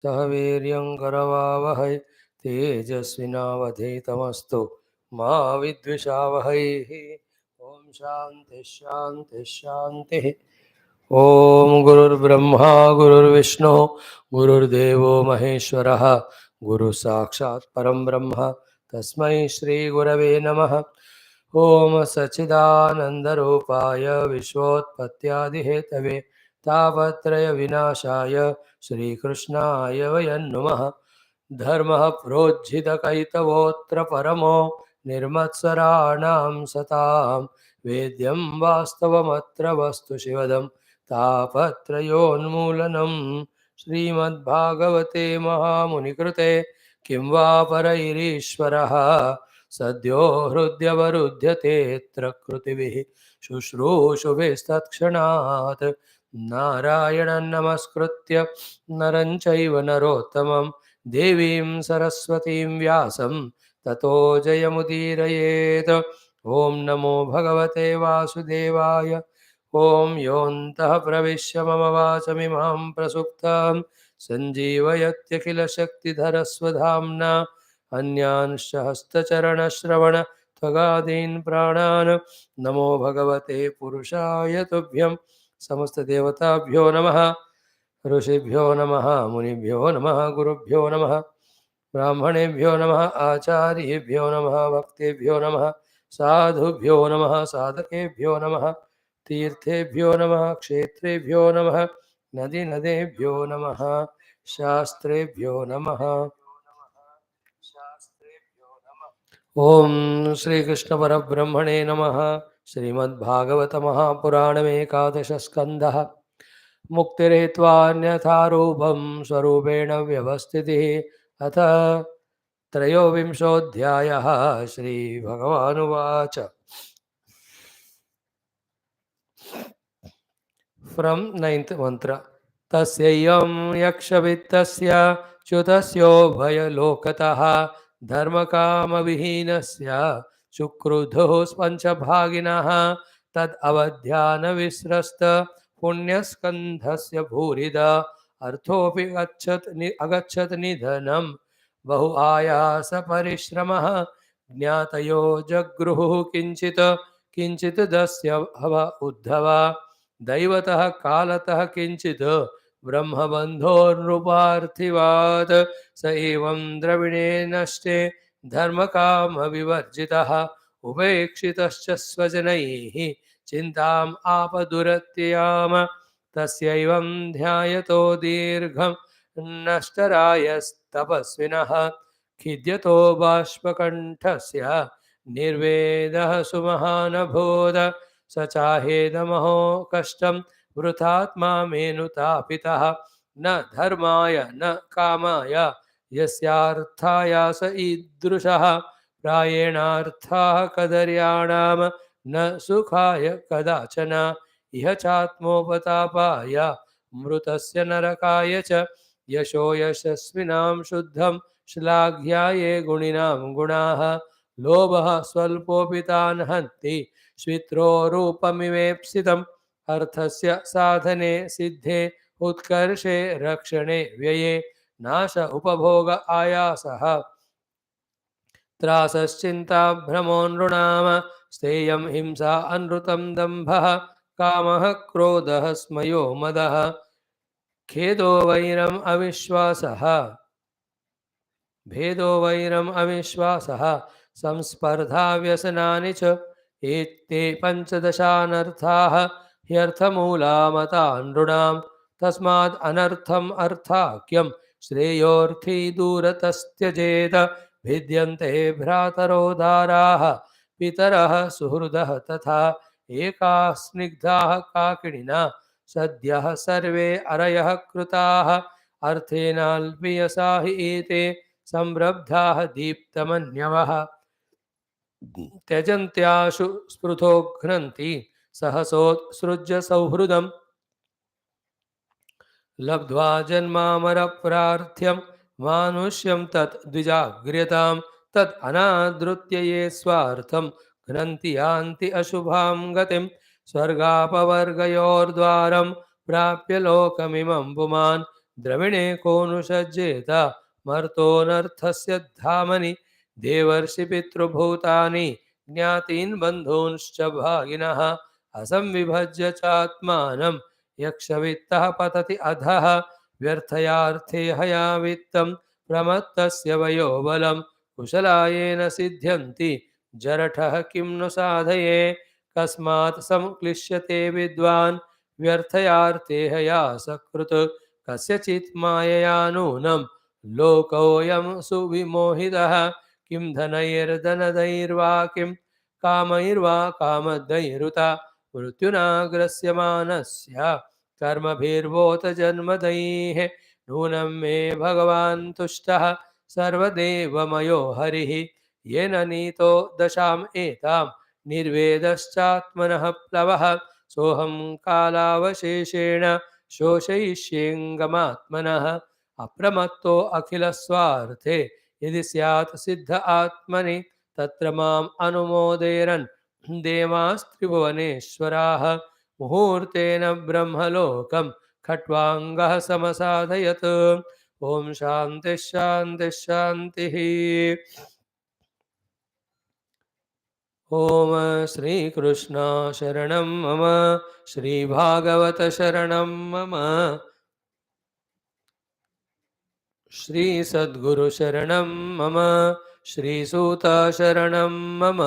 सह वीर्यं करवावहै तेजस्विनावधीतमस्तु मा विद्विषावहै। ओम शांति शांति शांति। ओम गुरुर्ब्रह्मा गुरुर्विष्णु गुरुर्देवो महेश्वरः गुरु साक्षात् परम ब्रह्म तस्मै श्री गुरवे नमः। ओम सच्चिदानंदरूपाय विश्वोत्पत्त्यादिहेतवे तापत्रय विनाशाय श्रीकृष्णाय वयं नमः। धर्मः प्रोज्झितकैतवोऽत्र परमो निर्मत्सराणां सतां वेद्यं वास्तवमत्र वस्तु शिवदं तापत्रयोन्मूलनं। श्रीमद्भागवते महामुनिकृते किं वा परैरीश्वरः सद्यो हृद्यवरुध्यतेऽत्र कृतिभिः शुश्रूषुभिस्तत्क्षणात् नारायणं नमस्कृत्य नरं चैव नरोत्तमं देवीं सरस्वतीं व्यासं ततो जयमुदीरयेत्। ॐ नमो भगवते वासुदेवाय। ॐ योऽन्तः प्रविश्य मम वाचमिमां प्रसुप्तां सञ्जीवयत्यखिलशक्तिधरस्वधाम्ना अन्यांश्च हस्तचरणश्रवण त्वगादीन् प्राणान् नमो भगवते पुरुषाय तुभ्यं। समस्तदेवताभ्यो नमः। ऋषिभ्यो नमः मुनिभ्यो नमः गुरुभ्यो नमः ब्राह्मणेभ्यो नमः आचार्येभ्यो नमः भक्तेभ्यो नमः साधुभ्यो नमः साधकेभ्यो नमः तीर्थेभ्यो नमः क्षेत्रेभ्यो नमः नदीनदेभ्यो नमः शास्त्रेभ्यो नमः। ओम श्री कृष्ण परब्रह्मणे नमः। श्रीमद्भागवत महापुराणमेकादश स्कंदः। मुक्तिरेत्वान्यथा रूपं स्वरूपेण व्यवस्थितिः। अथ त्रयोविंशोऽध्यायः। श्रीभगवानुवाच। फ्रॉम 9th मंत्र। तस्यैवं यक्षवित्तस्य च्युतस्योभयलोकतः धर्मकामविहीनस्य चुक्रुधुः पञ्चभागिनः तदवध्यानविस्रस्त पुण्यस्कन्धस्य भूरिदा अर्थोऽपि अगच्छत् निधनं बहु आयास परिश्रमः ज्ञातयो जगृहुः किञ्चित् किञ्चित् दस्य भव उद्धव दैवतः कालतः किञ्चित् ब्रह्मबन्धोर्नृपार्थिवात् स एवं द्रविणे नष्टे धर्मकामविवर्जितः उपेक्षितश्च स्वजनैः चिन्ताम् आपदुरत्ययाम तस्यैवं ध्यायतो दीर्घं नष्टरायस्तपस्विनः खिद्यतो बाष्पकण्ठस्य निर्वेदः सुमहानभूत स चाहेदमहो कष्टं वृथात्मा मेनुतापितः न धर्माय न कामाय यस्यार्थाय स ईदृशः प्रायेणार्थाः कदर्याणां न सुखाय कदाचन इह चात्मोपतापाय मृतस्य नरकाय च यशो यशस्विनां शुद्धं श्लाघ्याये गुणिनां गुणाः लोभः स्वल्पोऽपि तान् हन्ति श्वित्रो रूपमिवेप्सितम् अर्थस्य साधने सिद्धे उत्कर्षे रक्षणे व्यये नाश उपभोग आयासः त्रासश्चिन्ता भ्रमो नृणाम स्थेयं हिंसा अनृतं दम्भः कामः क्रोधः स्मयो मदः खेदो वैरम् अविश्वासः भेदो वैरम् अविश्वासः संस्पर्धा व्यसनानि च एते पञ्चदशानर्थाः ह्यर्थमूला मता नृणां तस्माद् अनर्थम् अर्थाख्यं श्रेयोर्थी दूरतस्त्यजेत भिद्यन्ते भ्रातरोदाराः पितरः सुहृदः तथा एका स्निग्धाः काकिनिना सद्यः सर्वे अरयः कृताः अर्थेनाल्पियसा हि एते संरब्धाः दीप्तमन्यवः त्यजन्त्याशु स्पृथो घ्नन्ति सहसोत्सृज्य सौहृदम् लब्ध्वा जन्मामरप्रार्थ्यं मानुष्यं तत् द्विजाग्र्यतां तत् अनादृत्य ये स्वार्थं घ्नन्ति यान्ति अशुभां गतिं स्वर्गापवर्गयोर्द्वारं प्राप्य लोकमिमं पुमान् द्रविणे कोऽनुसज्जेत मर्तोऽनर्थस्य धामनि देवर्षि पितृभूतानि ज्ञातीन् बन्धूंश्च भागिनः असंविभज्य चात्मानं यक्षवित्तः पतति अधः व्यर्थयार्थे हया वित्तं प्रमत्तस्य वयोबलं कुशलायेन सिद्ध्यन्ति जरठः किं नु साधये कस्मात् संक्लिश्यते विद्वान् व्यर्थयार्थे हया सकृत् कस्यचित् मायया नूनं लोकोऽयं सुविमोहितः किं धनैर्धनदैर्वा किं कामैर्वा कामदैरुता मृत्युना ग्रस्यमानस्य कर्मभिर्वोत जन्मदैः नूनं मे भगवान् तुष्टः सर्वदेवमयो हरिः येन नीतो दशाम् एतां निर्वेदश्चात्मनः प्लवः सोऽहं कालावशेषेण शोषयिष्येऽङ्गमात्मनः अप्रमत्तो अखिलस्वार्थे यदि स्यात् सिद्ध आत्मनि तत्र माम् अनुमोदेरन् देवास्त्रिभुवनेश्वराः मुहूर्तेन ब्रह्मलोकं खट्वाङ्गः समसाधयत् ॐ शान्तिः शान्तिः शान्तिः ॐ श्रीकृष्ण शरणं मम श्रीभागवत शरणं मम श्रीसद्गुरुशरणं मम श्रीसूतशरणं मम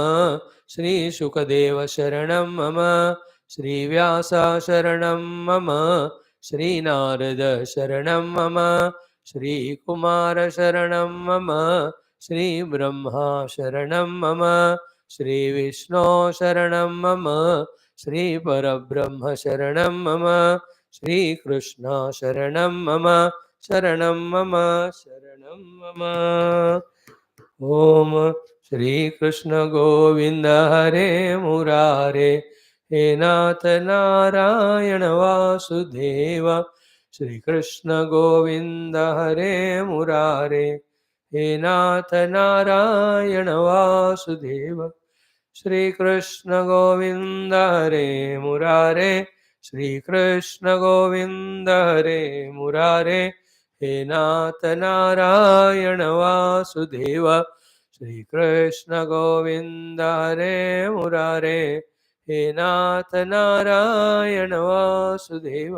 श्रीशुकदेवशरणं मम श्रीव्यासशरणं मम श्रीनारदशरणं मम श्रीकुमारशरणं मम श्रीब्रह्मशरणं मम श्रीविष्णुशरणं मम श्रीपरब्रह्मशरणं मम श्रीकृष्णशरणं मम शरणं मम शरणं मम ॐ श्रीकृष्ण गोविन्द हरे मुरारे हे नाथ नारायण वासुदेव श्रीकृष्ण गोविन्द हरे मुरारे हे नाथ नारायण वासुदेव श्रीकृष्ण गोविन्द हरे मुरारे श्रीकृष्ण गोविन्द हरे मुरारे हे नाथ नारायण वासुदेव श्रीकृष्ण गोविन्द हरे मुरारे हे नाथ नारायण वासुदेव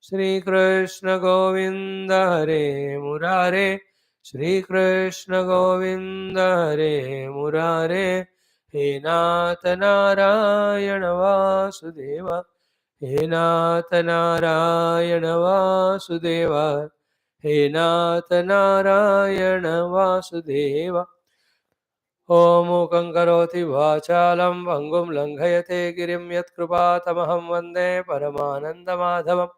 श्रीकृष्ण गोविन्द हरे मुरारे श्रीकृष्ण गोविन्द हरे मुरारे हे नाथ नारायण वासुदेव हे नाथ नारायण वासुदेव हे नाथ नारायण वासुदेव ॐ मूकं करोति वाचालं भङ्गुं लङ्घयते गिरिं यत्कृपातमहं वन्दे परमानन्दमाधवं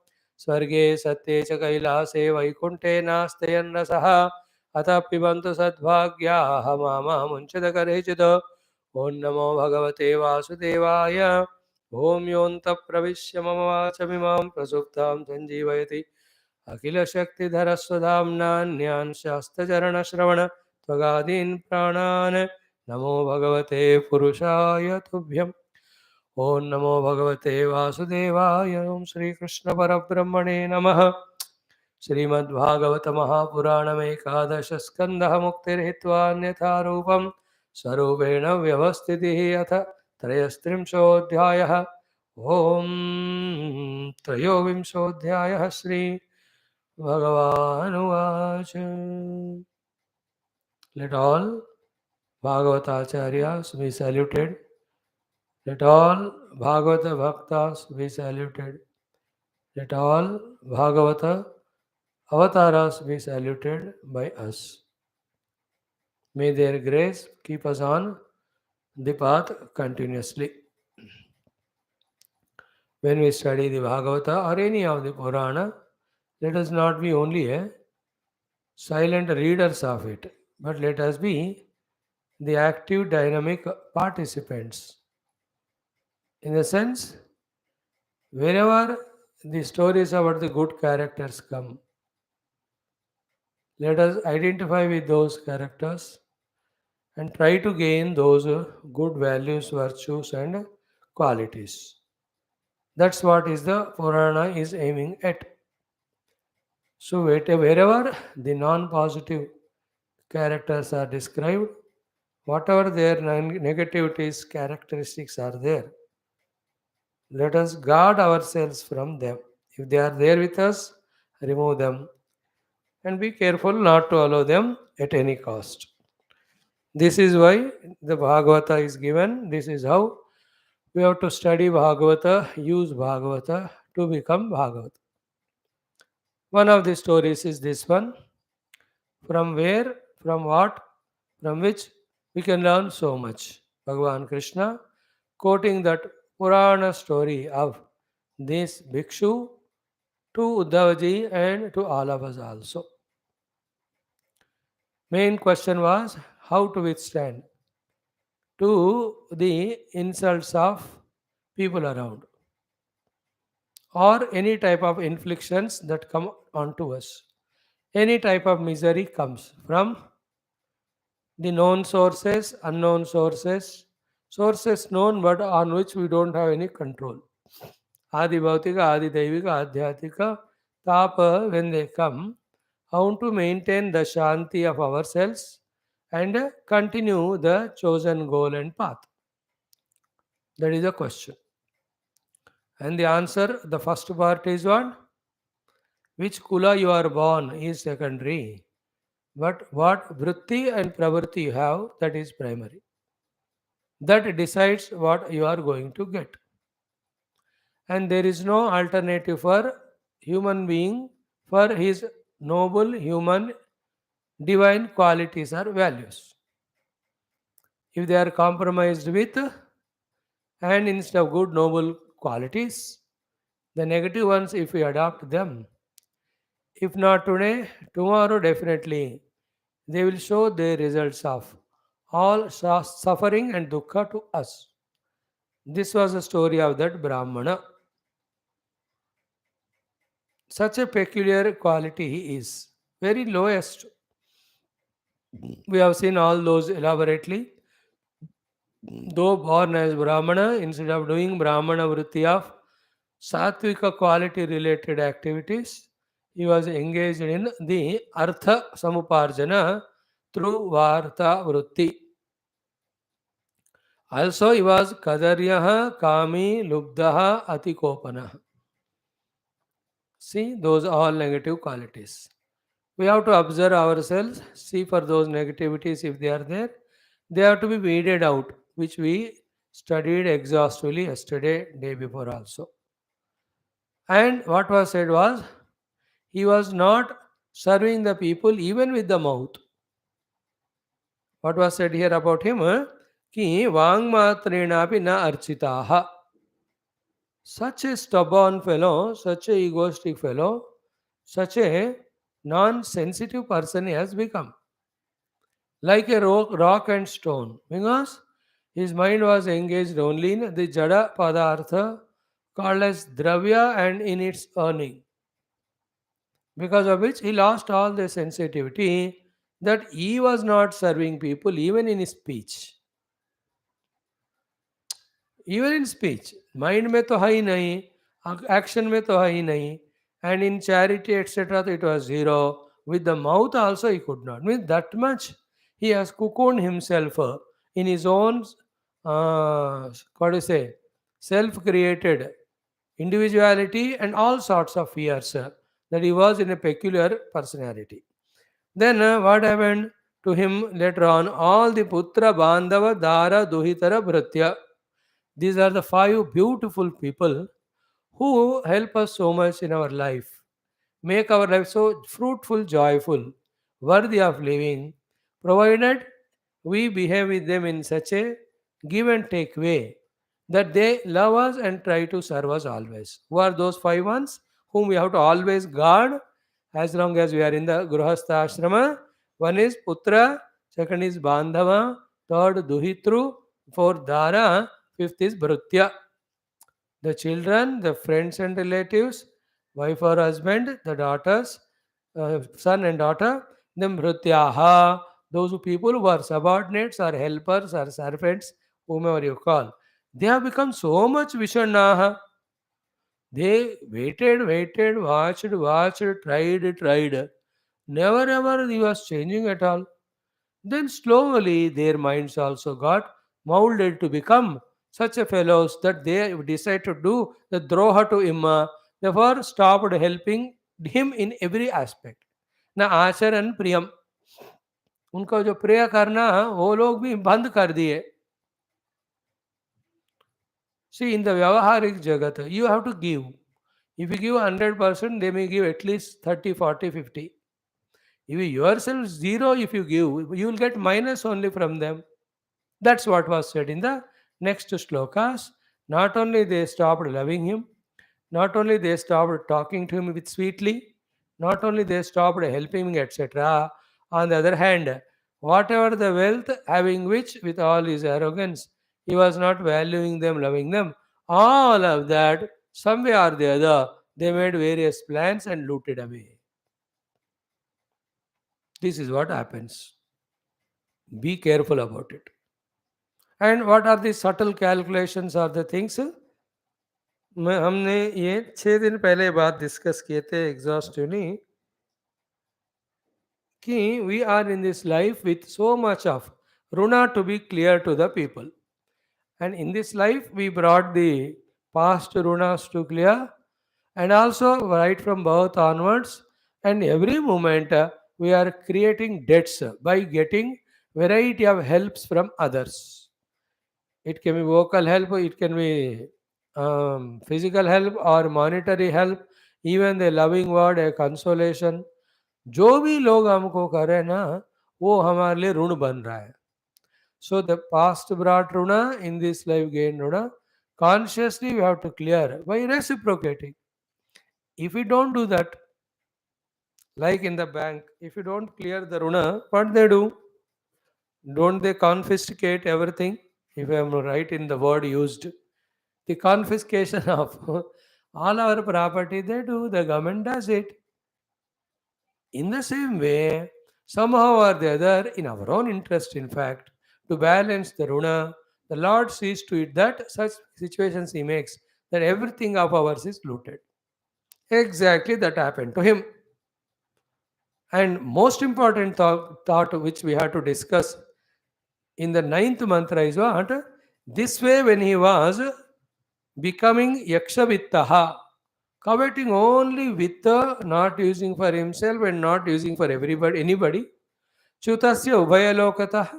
स्वर्गे सत्ये च कैलासे वैकुण्ठे नास्ति यन्नसः अतः पिबन्तु सद्भाग्याः मामामुञ्चितकरहिचित् ॐ नमो भगवते वासुदेवाय ॐ योऽन्तः प्रविश्य मम वाचमिमां प्रसुप्तां सञ्जीवयति अखिलशक्तिधरस्वधाम्नान्यान् शास्त्रचरणश्रवण त्वगादीन् प्राणान् नमो भगवते पुरुषाय तुभ्यम् ॐ नमो भगवते वासुदेवाय ॐ श्रीकृष्णपरब्रह्मणे नमः श्रीमद्भागवत महापुराणमेकादश स्कन्धः मुक्तिर्हित्वान्यथा रूपं स्वरूपेण व्यवस्थितिः अथ त्रयस्त्रिंशोऽध्यायः ॐ त्रयोविंशोऽध्यायः Shri भगवानुवाच Let all Bhagavatacharyas be saluted. Let all Bhagavata Bhaktas be saluted. Let all Bhagavata avatars be saluted by us. May their grace keep us on the path continuously. When we study the Bhagavata or any of the Purana, let us not be only a silent readers of it, but let us be the active dynamic participants. In the sense, wherever the stories about the good characters come, let us identify with those characters and try to gain those good values, virtues, and qualities. That's what is the Purana is aiming at. So, wherever the non positive characters are described, whatever their negativities, characteristics are there, let us guard ourselves from them. If they are there with us, remove them and be careful not to allow them at any cost. This is why the Bhagavata is given. This is how we have to study Bhagavata, use Bhagavata to become Bhagavata. One of the stories is this one. From where, from what, from which we can learn so much. Bhagavan Krishna quoting that Purana story of this Bhikshu to Uddhavaji and to all of us also. Main question was how to withstand to the insults of people around or any type of inflictions that come onto us. Any type of misery comes from the known sources, unknown sources, sources known but on which we don't have any control. Adi Bhautika, Adi Daivika, Adhyatika, Tapa, when they come, how to maintain the Shanti of ourselves and continue the chosen goal and path. That is the question. And the answer, the first part is what? Which kula you are born is secondary. But what vritti and pravritti you have, that is primary. That decides what you are going to get. And there is no alternative for human being for his noble human divine qualities or values. If they are compromised with and instead of good noble qualities, the negative ones, if we adopt them, if not today, tomorrow definitely they will show the results of all suffering and dukkha to us. This was the story of that Brahmana. Such a peculiar quality he is. Very lowest. We have seen all those elaborately. Though born as Brahmana, instead of doing Brahmana vritti of Satvika quality related activities, he was engaged in the Artha Samuparjana through Varta vritti. Also, he was Kadaryaha, Kami, Lubdaha, Atikopana. See, those all negative qualities. We have to observe ourselves, see for those negativities if they are there. They have to be weeded out, which we studied exhaustively yesterday, day before also. And what was said was, he was not serving the people even with the mouth. What was said here about him? Ki vangmatrenapi na architaha. Such a stubborn fellow, such a egoistic fellow, such a non-sensitive person he has become. Like a rock and stone, because his mind was engaged only in the jada padartha called as dravya and in its earning, because of which he lost all the sensitivity that he was not serving people even in his speech. Even in speech, mind में तो है ही नहीं, action में तो है ही नहीं, and in charity etc. it was zero. With the mouth also he could not. Means that much he has cocooned himself in his own, what do you say, self-created individuality and all sorts of fears that he was in a peculiar personality. Then what happened to him later on? All the putra bandhava dara duhitara bhritya. These are the five beautiful people who help us so much in our life, make our life so fruitful, joyful, worthy of living, provided we behave with them in such a give and take way that they love us and try to serve us always. Who are those five ones whom we have to always guard as long as we are in the Grihastha ashrama? One is Putra, second is Bandhava, third Duhitru, fourth Dara, fifth is Bhrutya. The children, the friends and relatives, wife or husband, the daughters, son and daughter, then Bhrutyaha, those people who are subordinates or helpers or servants, whomever you call. They have become so much Vishannaha. They waited, watched, tried. Never ever he was changing at all. Then slowly their minds also got molded to become such a fellows that they decided to do the droha to him. Therefore stopped helping him in every aspect. ना आचरण प्रियम उनको जो प्रेय करना वो लोग भी बंद कर दिए. See, in the Vyavaharik Jagat, you have to give. If you give 100%, they may give at least 30, 40, 50. If you yourself zero, if you give, you will get minus only from them. That's what was said in the next slokas. Not only they stopped loving him, not only they stopped talking to him with sweetly, not only they stopped helping him, etc. On the other hand, whatever the wealth, having which with all his arrogance, he was not valuing them, loving them, all of that, some way or the other, they made various plans and looted away. This is what happens. Be careful about it. And what are the subtle calculations or the things? हमने ये 6 दिन पहले बात discuss किए थे exhaustively कि we are in this life with so much of runa to be clear to the people. And in this life, we brought the past runas to clear, and also right from birth onwards, and every moment we are creating debts by getting variety of helps from others. It can be vocal help, it can be physical help or monetary help, even the loving word, a consolation. जो भी लोग हमको करे ना वो हमारे लिए ऋण बन रहा है. So the past brought runa, in this life gain runa. Consciously we have to clear by reciprocating. If we don't do that, like in the bank, if you don't clear the runa, what they do? Don't they confiscate everything? If I am right in the word used, the confiscation of all our property, they do, the government does it. In the same way, somehow or the other, in our own interest, in fact, to balance the runa, the Lord sees to it that such situations He makes that everything of ours is looted. Exactly that happened to him. And most important thought which we have to discuss in the 9th mantra is what? This way, when he was becoming yakshavittaha, coveting only with not using for himself and not using for everybody, anybody, chutasya ubhayalokatah.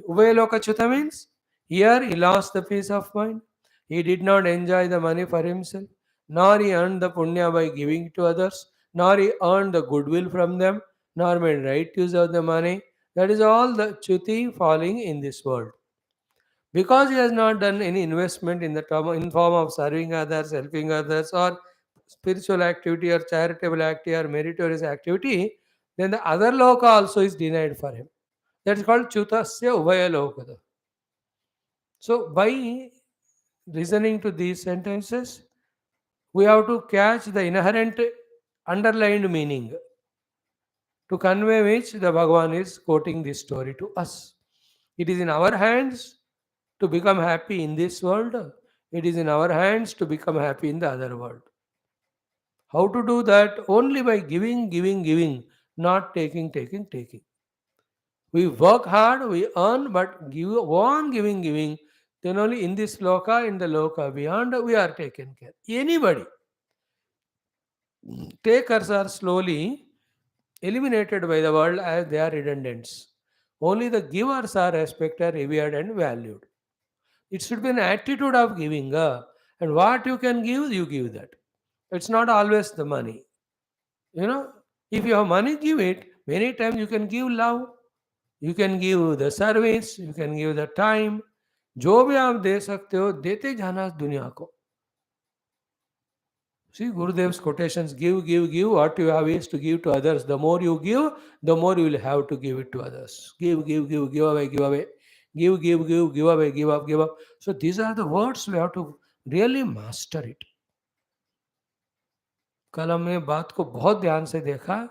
Ubhayalokachuta means here he lost the peace of mind. He did not enjoy the money for himself, nor he earned the punya by giving to others, nor he earned the goodwill from them, nor made right use of the money. That is all the chuti falling in this world. Because he has not done any investment in the in form of serving others, helping others, or spiritual activity, or charitable activity, or meritorious activity, then the other loka also is denied for him. That is called chutasya ubhaya lokata. So by listening to these sentences, we have to catch the inherent underlined meaning to convey which the Bhagavan is quoting this story to us. It is in our hands to become happy in this world. It is in our hands to become happy in the other world. How to do that? Only by giving, not taking. We work hard, we earn, but give on giving. Then only in this loka, in the loka beyond, we are taken care. Anybody. Takers are slowly eliminated by the world as they are redundants. Only the givers are respected, revered, and valued. It should be an attitude of giving. And what you can give, you give that. It's not always the money. If you have money, give it. Many times you can give love, you can give the service, you can give the time. जो भी आप दे सकते हो देते जाना दुनिया को. See Gurudev's quotations, give what you have is to give to others. The more you give, the more you will have to give it to others. Give away. Give away, give up. So these are the words we have to really master it. कल हमने बात को बहुत ध्यान से देखा.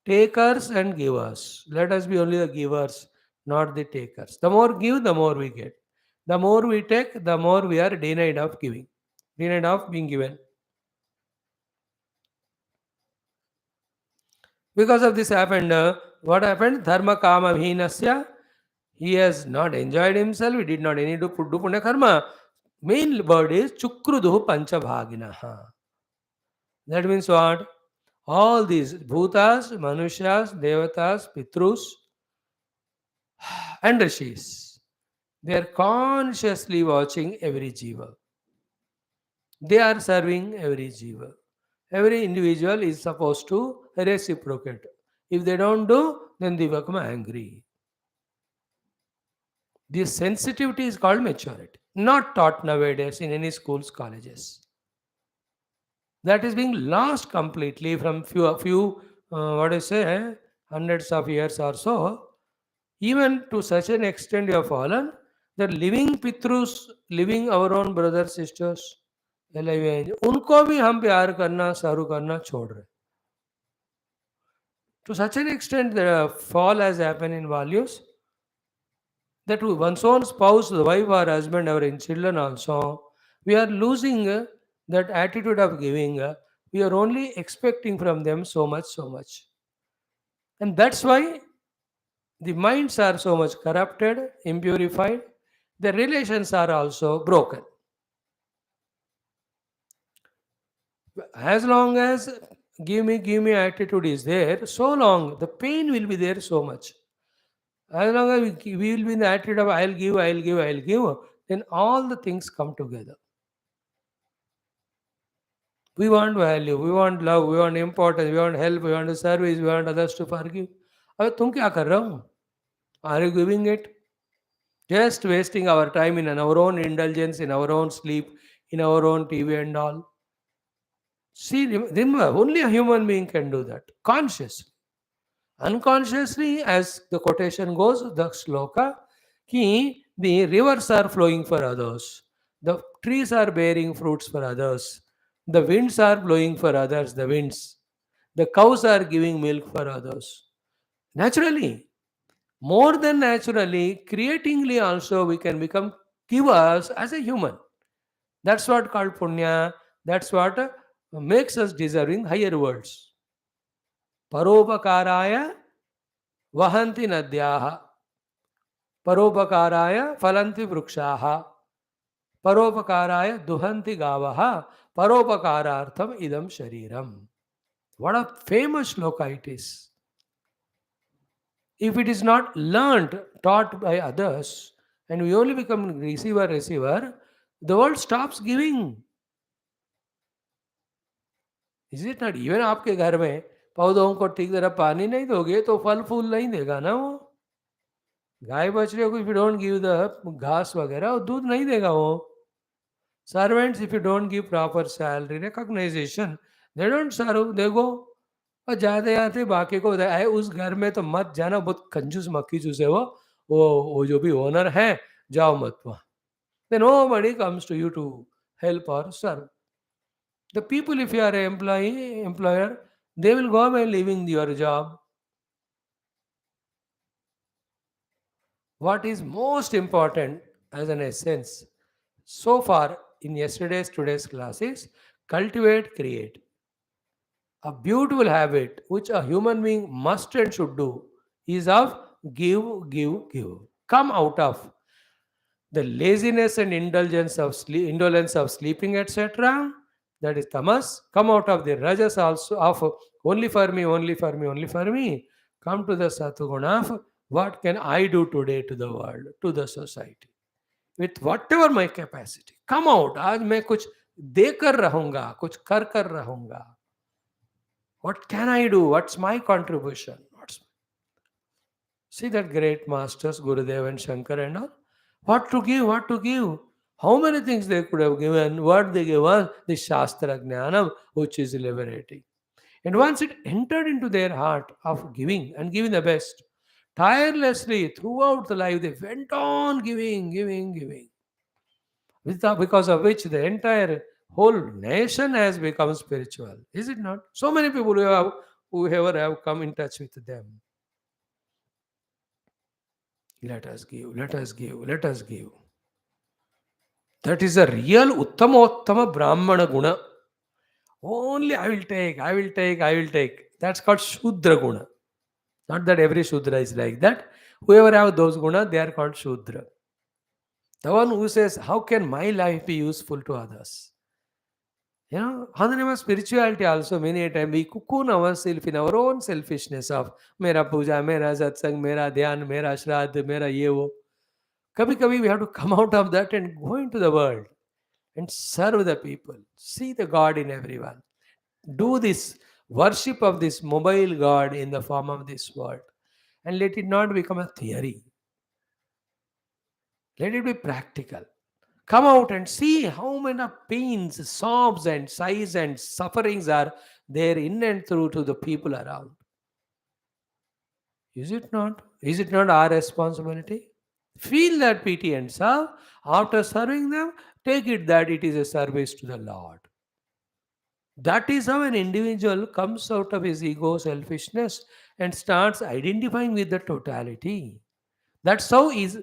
Takers and givers. Let us be only the givers, not the takers. The more give, the more we get. The more we take, the more we are denied of giving, denied of being given. Because of this happened, what happened? Dharma kama bhinasya. He has not enjoyed himself. He did not any do punya karma. Main word is chukruduhu panchabhaginaha. That means what? All these bhutas, manushas, devatas, pitrus, and rishis, they are consciously watching every jiva. They are serving every jiva. Every individual is supposed to reciprocate. If they don't do, then they become angry. This sensitivity is called maturity. Not taught nowadays in any schools, colleges. That is being lost completely from few what I say, hundreds of years or so. Even to such an extent you have fallen that living pitrus, living our own brothers sisters, alive हैं, उनको भी हम प्यार करना सारू करना छोड़ रहे. To such an extent the fall has happened in values that one's own spouse, the wife or husband, our children also, we are losing that attitude of giving. We are only expecting from them so much, so much. And that's why the minds are so much corrupted, impurified. The relations are also broken. As long as give me attitude is there, so long the pain will be there so much. As long as we will be in the attitude of I'll give, I'll give, I'll give, then all the things come together. We want value, we want love, we want importance, we want help, we want service, we want others to forgive. अबे तुम क्या कर रहे हो? Are you giving it? Just wasting our time in our own indulgence, in our own sleep, in our own TV and all. See, remember, only a human being can do that. Consciously. Unconsciously, as the quotation goes, the sloka, ki the rivers are flowing for others, the trees are bearing fruits for others, the winds are blowing for others, the winds, the cows are giving milk for others. Naturally, more than naturally, creatingly also we can become givers as a human. That's what called punya. That's what makes us deserving higher worlds. Paropakaraya vahanti nadyaha. Paropakaraya phalanti vrukshaha. Paropakaraya duhanti gavaha. Paropakarartham idam shariram. What a famous shloka it is. If it is not learned, taught by others, and we only become receiver, the world stops giving. Is it not? Even आपके घर में पौधों को ठीक तरह पानी नहीं दोगे तो फल फूल नहीं देगा ना वो. गाय बछड़े को if you don't give the घास वगैरह वो दूध नहीं देगा वो. Servants, if you don't give proper salary, recognition, they don't serve, they go. और जाते जाते बाकी को बताया "अरे, उस घर में तो मत जाना, बहुत कंजूस मक्खी चूस है वो जो भी ओनर है, जाओ मत वहाँ." Then nobody comes to you to help or serve. The people, if you are an employer, they will go away leaving your job. What is most important as an essence so far in today's classes, cultivate, create. A beautiful habit which a human being must and should do is of give, give, give. Come out of the laziness and indolence of sleeping, etc. That is tamas. Come out of the rajas also of only for me, only for me, only for me. Come to the satuguna of what can I do today to the world, to the society, with whatever my capacity. Come out. आज मैं कुछ देकर रहूंगा, कुछ कर रहूंगा. What can I do? What's my contribution? See that great masters, Gurudev and Shankar and all. What to give? What to give? How many things they could have given? What they gave us? The Shastra GNAANAM, which is liberating. And once it entered into their heart of giving and giving the best, tirelessly throughout the life, they went on giving, giving, giving. Because of which the entire whole nation has become spiritual. Is it not? So many people whoever have come in touch with them. Let us give, let us give, let us give. That is a real Uttama Brahmana guna. Only I will take, I will take, I will take. That's called Shudra Guna. Not that every Shudra is like that. Whoever have those guna, they are called Shudra. The one who says, how can my life be useful to others? On the name of spirituality also, many a time we cocoon ourselves in our own selfishness of mera puja, mera satsang, mera dhyan, mera shraddh, mera ye wo. Kabhi kabhi we have to come out of that and go into the world and serve the people. See the God in everyone. Do this worship of this mobile God in the form of this world. And let it not become a theory. Let it be practical. Come out and see how many pains, sobs, and sighs and sufferings are there in and through to the people around. Is it not? Is it not our responsibility? Feel that pity and serve. After serving them, take it that it is a service to the Lord. That is how an individual comes out of his ego, selfishness, and starts identifying with the totality. That's how he's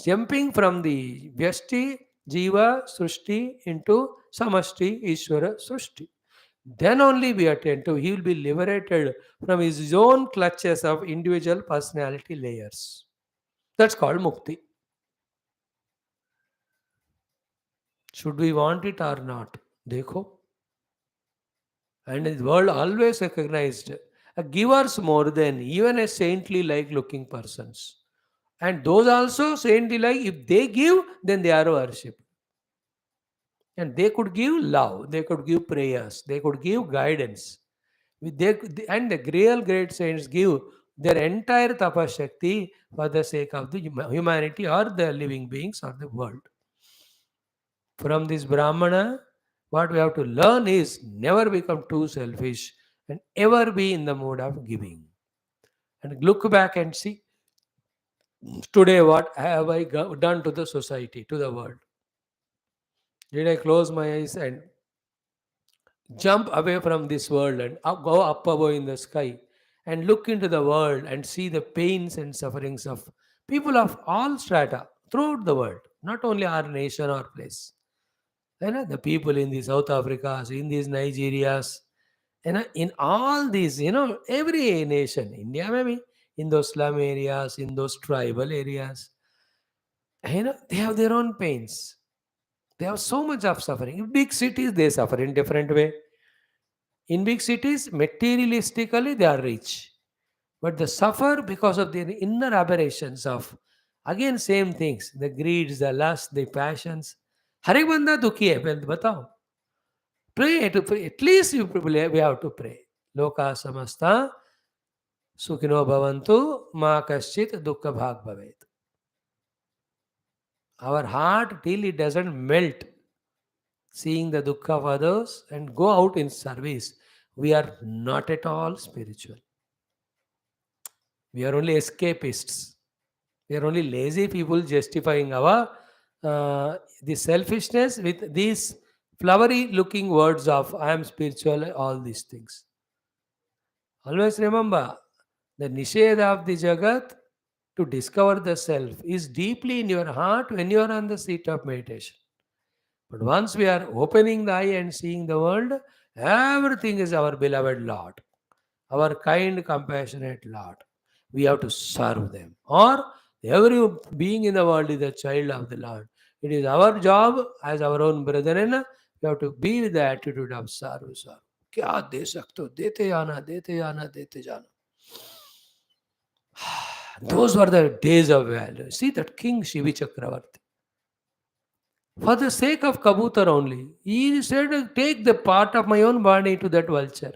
jumping from the Vyasti, Jiva, Srushti into Samashti, Ishvara, Srushti. Then only we attend to, he will be liberated from his own clutches of individual personality layers. That's called Mukti. Should we want it or not? Dekho. And the world always recognized givers more than even a saintly like looking persons. And those also saintly like, if they give, then they are worshipped. And they could give love, they could give prayers, they could give guidance. And the real great saints give their entire tapashakti for the sake of the humanity or the living beings or the world. From this Brahmana, what we have to learn is never become too selfish and ever be in the mood of giving. And look back and see today what have I done to the society, to the world. Did I close my eyes and jump away from this world and go up above in the sky and look into the world and see the pains and sufferings of people of all strata throughout the world, not only our nation or place. The people in the South Africas, in these Nigerias, in all these, every nation, India maybe, in those slum areas, in those tribal areas, they have their own pains. They have so much of suffering. In big cities, they suffer in different way. In big cities, materialistically, they are rich. But they suffer because of their inner aberrations of, again, same things. The greeds, the lust, the passions. हर एक बंदा दुखी है बताओ pray to pray. At least we have to pray. Loka samasta sukhino bhavantu ma kaschit dukkha bhag bhavet. Our heart till it doesn't melt seeing the dukkha of others and go out in service, we are not at all spiritual. We are only escapists. We are only lazy people justifying our the selfishness with these flowery looking words of I am spiritual, all these things. Always remember the nisheda of the jagat to discover the self is deeply in your heart when you are on the seat of meditation. But once we are opening the eye and seeing the world, everything is our beloved Lord, our kind, compassionate Lord. We have to serve them. Or every being in the world is a child of the Lord. It is our job as our own brethren. We have to be with the attitude of serve. क्या दे सकते हो देते जाना देते जाना देते जाना. Those were the days of valor. See that King Shivi Chakravarti. For the sake of Kabutar only, he said, take the part of my own body to that vulture.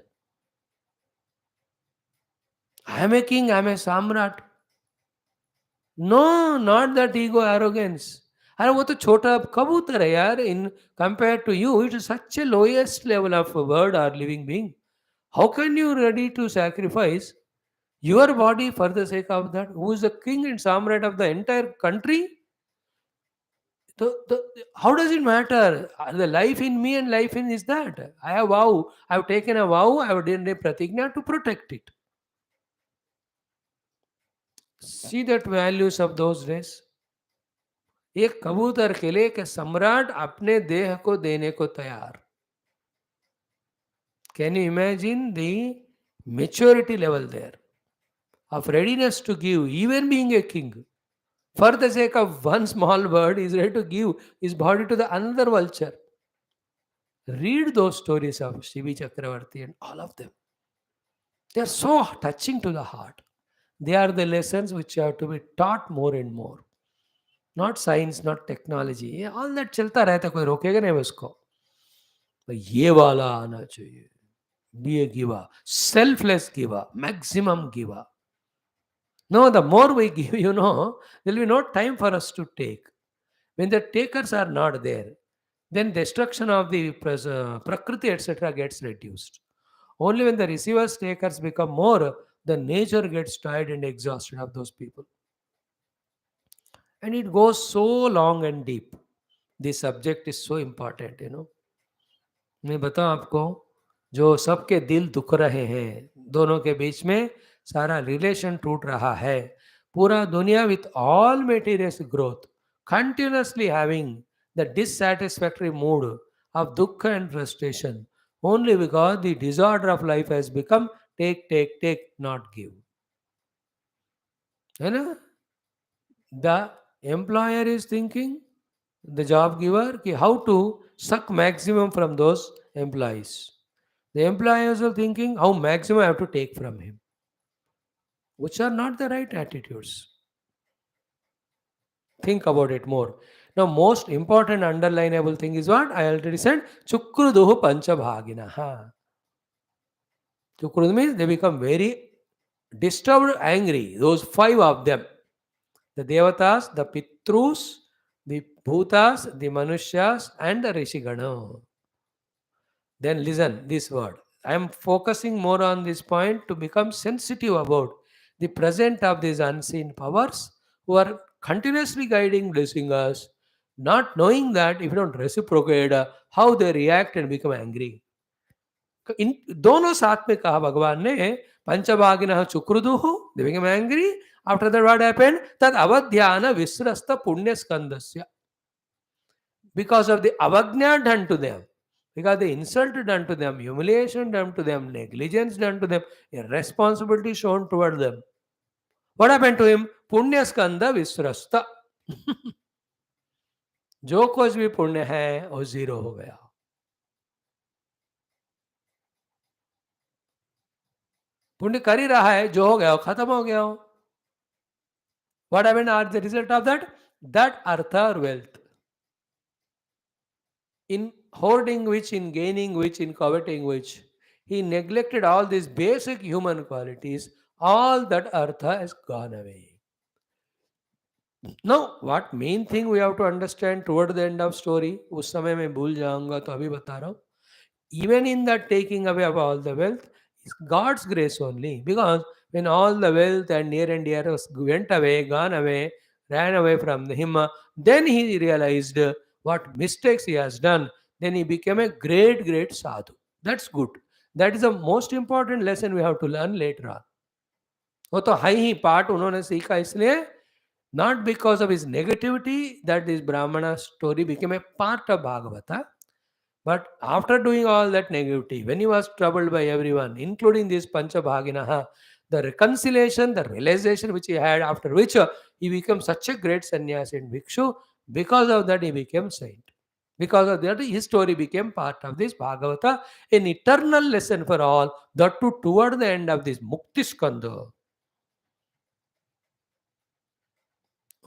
I am a king, I am a samrat. No, not that ego arrogance. अरे वो तो छोटा कबूतर है यार in compared to you it is such a lowest level of a bird or living being. How can you ready to sacrifice your body for the sake of that? Who is the king and samrat of the entire country? How does it matter? The life in me and life in is that. I have vow. I have taken a vow. I have done a pratigna to protect it. See that values of those days. एक कबूतर के लिए कि सम्राट अपने देह को देने को तैयार. Can you imagine the maturity level there, of readiness to give, even being a king. For the sake of one small bird, he is ready to give his body to the another vulture. Read those stories of Shivi Chakravarti and all of them. They are so touching to the heart. They are the lessons which have to be taught more and more. Not science, not technology. ये all that चलता रहता है, कोई रोकेगा नहीं उसको. पर ये वाला आना चाहिए. Be a giver, selfless giver, maximum giver. No, the more we give, there will be no time for us to take. When the takers are not there, then destruction of the prakriti, etc., gets reduced. Only when the receivers, takers become more, the nature gets tired and exhausted of those people. And it goes so long and deep. This subject is so important. मैं बताऊं आपको, जो सबके दिल दुख रहे हैं, दोनों के बीच में सारा रिलेशन टूट रहा है, पूरा दुनिया with all materials growth continuously having the dissatisfactory mood of दुख and frustration, only because the disorder of life has become take, not give. है ना? The employer is thinking, the job giver, ki how to suck maximum from those employees. The employers are thinking how maximum I have to take from him, which are not the right attitudes. Think about it more. Now, most important underlineable thing is what I already said: Chukruduhu Panchabhaginaha. Chukrudu means they become very disturbed, angry. Those 5 of them: the Devatas, the Pitrus, the Bhutas, the Manushyas, and the Rishigana. Then listen this word. I am focusing more on this point to become sensitive about the present of these unseen powers who are continuously guiding, blessing us, not knowing that if you don't reciprocate, how they react and become angry. इन दोनों साथ में कहा भगवान ने, पंचभागिनः चुक्रुदुः, they became angry. After that, what happened? Tad avadhyana visrasta punya skandasya. Because of the avagnya done to them, because the insult done to them, humiliation done to them, negligence done to them, irresponsibility shown toward them. What happened to him? Punya skanda visrasta. जो कुछ भी पुण्य है वो zero हो गया. पुण्य कर ही रहा है, जो हो गया वो खत्म हो गया. What happened as the result of that? That artha or wealth. In hoarding which, in gaining which, in coveting which, he neglected all these basic human qualities. All that artha has gone away. Now, what main thing we have to understand toward the end of story, उस समय मैं भूल जाऊंगा तो अभी बता रहा हूँ. Even in that taking away of all the wealth, is God's grace only. Because when all the wealth and near and dear went away, gone away, ran away from him, then he realized what mistakes he has done. Then he became a great sadhu. That's good. That is the most important lesson we have to learn later on. वो तो high ही part उन्होंने सीखा, इसलिए not because of his negativity that this Brahmana story became a part of Bhagavata. But after doing all that negativity, when he was troubled by everyone, including this Panchabhaginaha, the reconciliation, the realization which he had, after which he became such a great sannyasi and bhikshu, because of that he became saint. Because of that, his story became part of this Bhagavata, an eternal lesson for all, that too toward the end of this Mukti Skandha.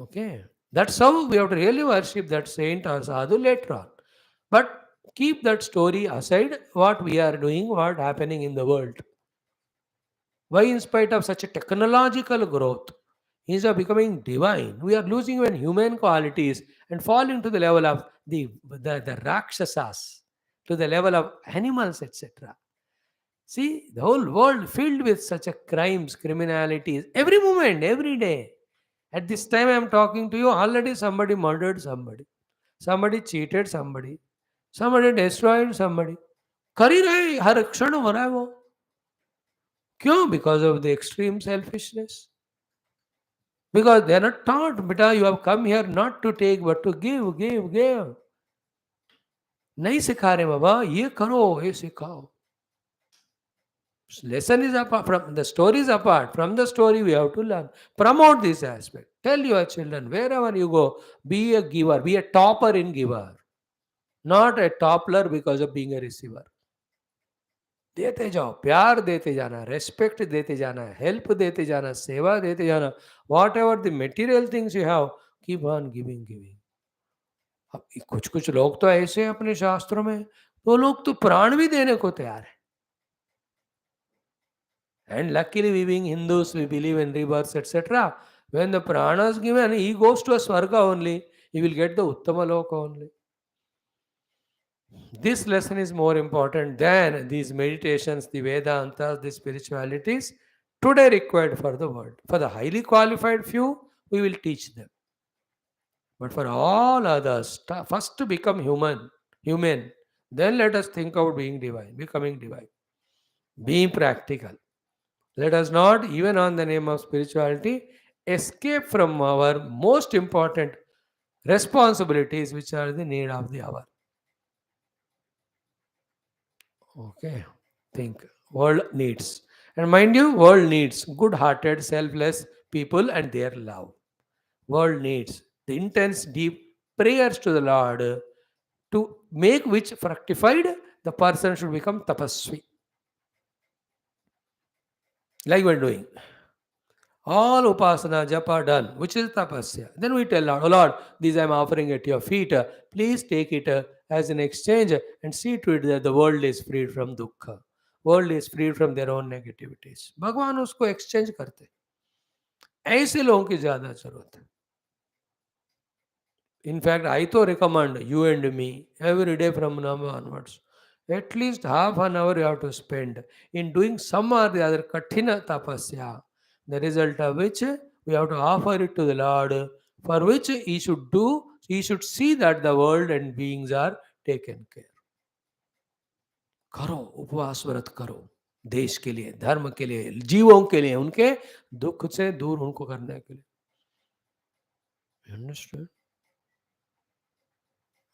Okay, that's how we have to really worship that saint or sadhu later on. But keep that story aside, what we are doing, what happening in the world. Why, in spite of such a technological growth, instead of becoming divine, we are losing even human qualities and falling to the level of the Rakshasas, to the level of animals, etc. See, the whole world filled with such a crimes, criminalities, every moment, every day. At this time I am talking to you, already somebody murdered somebody cheated somebody destroyed somebody. कर ही रहे, हर क्षण हो रहा है वो. क्यों? Because of the extreme selfishness. Because they are not taught, beta, you have come here not to take but to give. नहीं सिखा रहे बाबा, ये करो, ये सिखाओ. Lesson is apart from the story is apart. From the story, we have to learn. Promote this aspect. Tell your children wherever you go, be a giver, be a topper in giver, not a toppler because of being a receiver. देते जाओ, प्यार देते जाना, respect देते जाना, help देते जाना, सेवा देते जाना, what ever the material things you have, keep on giving giving. अब कुछ कुछ लोग तो ऐसे हैं अपने शास्त्रों में, वो लोग तो प्राण भी देने को तैयार है. And luckily, we being Hindus, we believe in rebirths, etc. When the prana is given, he goes to a Swarga only. He will get the Uttama Loka only. This lesson is more important than these meditations, the Vedantas, the spiritualities today required for the world. For the highly qualified few, we will teach them. But for all others, first to become human, then let us think about being divine, becoming divine, being practical. Let us not, even on the name of spirituality, escape from our most important responsibilities, which are the need of the hour. Okay, think. World needs. And mind you, world needs good-hearted, selfless people and their love. World needs the intense, deep prayers to the Lord to make which fructified, the person should become tapasvi. Like we're doing. All upasana, japa done, which is tapasya. Then we tell Lord, oh Lord, these I am offering at your feet. Please take it as an exchange and see to it that the world is freed from dukkha. World is freed from their own negativities. भगवान उसको exchange करते. ऐसे लोगों की ज़्यादा ज़रूरत है. In fact, I to recommend you and me every day from now onwards. At least half an hour you have to spend in doing some or the other kathina tapasya, the result of which we have to offer it to the Lord, for which he should see that the world and beings are taken care. करो उपवास व्रत करो देश के लिए, धर्म के लिए, जीवों के लिए, उनके दुख से दूर उनको करने के लिए. Understood?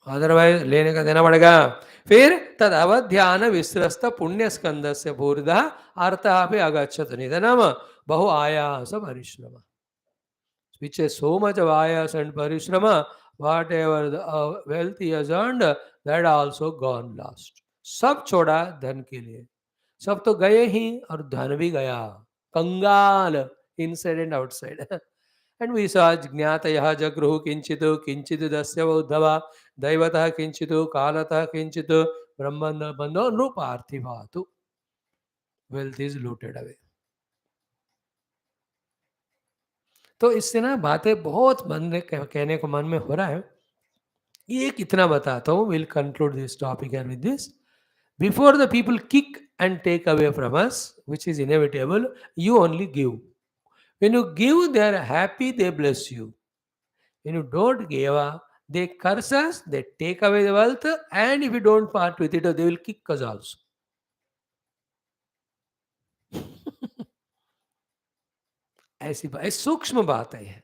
अदरवाइज लेने का देना पड़ेगा. फिर तद अवध्यान विश्रस्त पुण्य स्कंद से पूर्धा अर्थापि अगच्छत निधनम बहु आयास परिश्रम. Which is so much of ayas and parishrama, whatever the wealth he has earned, that also gone lost. सब छोड़ा धन के लिए. सब तो गए ही और धन भी गया. कंगाल inside and outside. And we saw ज्ञातयः जगृहु किंचित् किंचित् दस्य उद्धवा दैवतः किंचित् कालतः किंचित् ब्रह्मण्ड बंधो नृपार्थिवातु. Wealth is looted away. तो इससे ना बातें बहुत मन में कहने को मन में हो रहा है. ये कितना बताता हूँ. Will conclude this topic and with this. Before the people kick and take away from us, which is inevitable, you only give. When you give they are happy, they bless you. When you don't give, they curse us, they take away the wealth, and if you don't part with it, they will kick us also. ऐसी बात, सूक्ष्म बात है.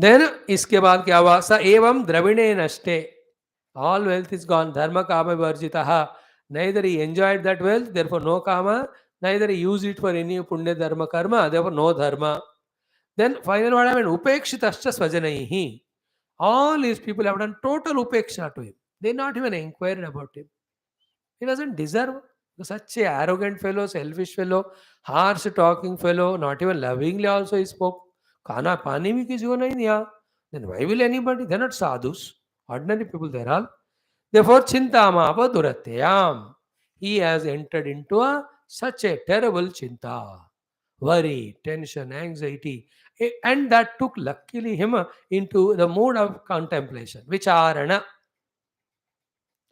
Then इसके बाद क्या हुआ. स एवं द्रविणे नष्टे, all wealth is gone, dharma kama varjitaha. Neither he enjoyed that wealth, therefore no kama, neither he used it for any punya dharma karma, therefore no dharma. Then finally what happened? Upekshitascha svajanaihi. All these people have done total upeksha to him. They not even inquired about him. He doesn't deserve. Such a arrogant fellow, selfish fellow, harsh talking fellow, not even lovingly also he spoke. Khana pani bhi kisi ko nahi diya. Then why will anybody? They're not sadhus. Ordinary people they are all. Therefore, chintama duratyam. He has entered into such a terrible chinta. Worry, tension, anxiety. And that took luckily him into the mood of contemplation. Vicharana.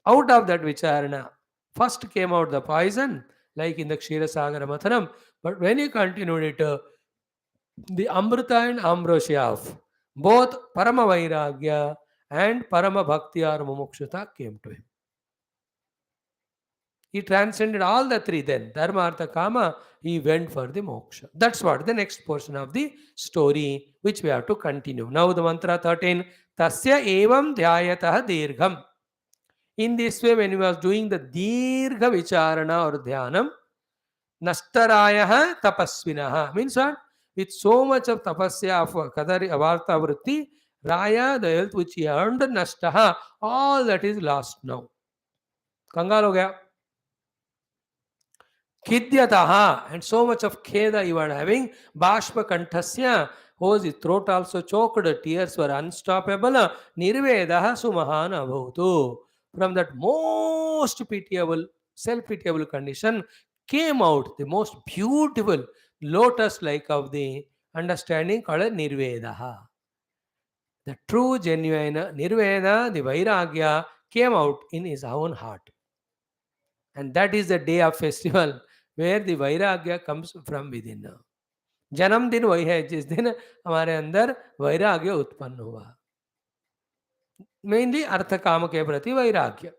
Out of that vicharana, first came out the poison, like in the Ksheerasagara Mathanam, but when he continued it, the Amrita and Ambrosia of both Parama Vairagya and Parama Bhakti or Mumukshata came to him. He transcended all the three then. Dharma, Artha, Kama, he went for the moksha. That's what the next portion of the story, which we have to continue. Now the mantra 13, Tasya evam dhyayatah dirgham. In this way, when he was doing the Dirgha Vicharana or Dhyanam, Nastaraya Tapasvinaha means what? With so much of tapasya of Kadari Avarta Vritti, Raya, the health which he earned, Nastaha, all that is lost now. Kangal ho gaya. Khidyataha, and so much of kheda you are having. Bashpa kanthasya, whose his throat also choked, tears were unstoppable. Nirvedaha sumahana bhavatu. From that most pitiable, self-pitiable condition came out the most beautiful lotus-like of the understanding called Nirvedaha. The true, genuine Nirveda, the Vairagya, came out in his own heart. And that is the day of festival where the Vairagya comes from within. जन्मदिन वही है जिस दिन हमारे अंदर वैराग्य उत्पन्न हुआ, मेनली अर्थ काम के प्रति वैराग्य.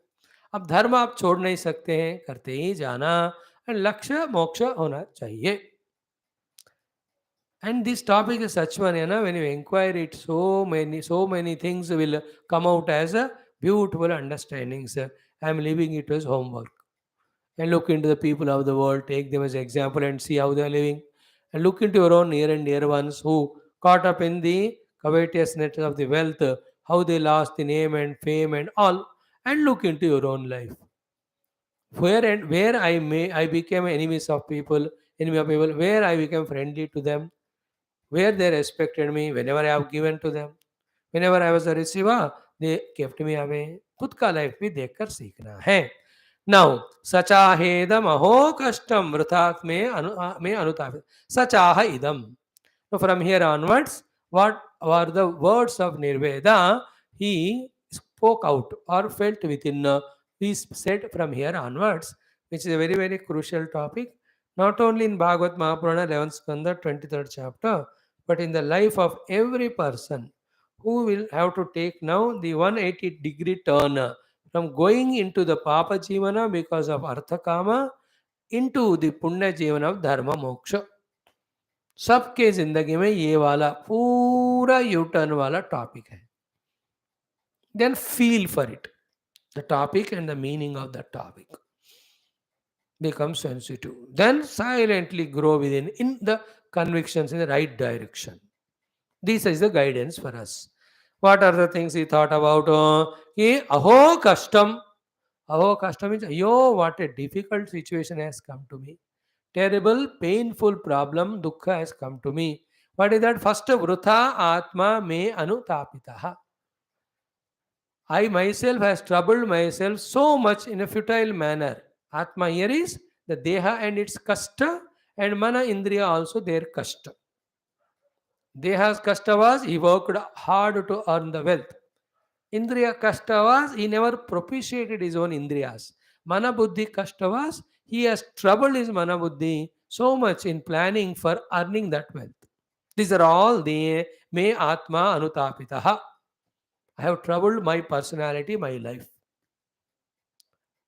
अब धर्म आप छोड़ नहीं सकते हैं, करते ही जाना, एंड लक्ष्य मोक्ष होना चाहिए. And this topic is such one, when you inquire it, so many things will come out as a beautiful understandings. I am leaving it as homework. And look into the people of the world, take them as example and see how they are living. And look into your own near and dear ones who caught up in the covetousness of the wealth, how they lost the name and fame and all. And look into your own life. Where I became enemies of people, enemy of people, where I became friendly to them, where they respected me whenever I have given to them. Whenever I was a receiver, they kept me away. खुद का life भी देखकर सीखना है. Now, sachahedam aho kashtam vrtat me anutapit. Sachaha idam. So from here onwards, what were the words of Nirveda? He spoke out or felt within. He said from here onwards, which is a very, very crucial topic, not only in Bhagavad Mahapurana 11th Skandha 23rd chapter, but in the life of every person who will have to take now the 180-degree turn from going into the Papa Jivana because of Artha Kama into the Punya Jivana of Dharma Moksha. सबके जिंदगी में ये वाला पूरा U turn वाला topic है. Then feel for it, the topic and the meaning of the topic. Become sensitive, then silently grow within in the convictions in the right direction. This is the guidance for us. What are the things he thought about? Aho kashtam. Aho kashtam means, yo, what a difficult situation has come to me. Terrible, painful problem, dukkha has come to me. What is that? First, vrutha atma me anutapitaha. I myself has troubled myself so much in a futile manner. Atma here is the deha and its kasta, and mana indriya also their kasta. Deha's kasta was he worked hard to earn the wealth. Indriya kasta was he never propitiated his own indriyas. Mana buddhi kasta was he has troubled his mana buddhi so much in planning for earning that wealth. These are all the me atma anutapitaha. I have troubled my personality, my life.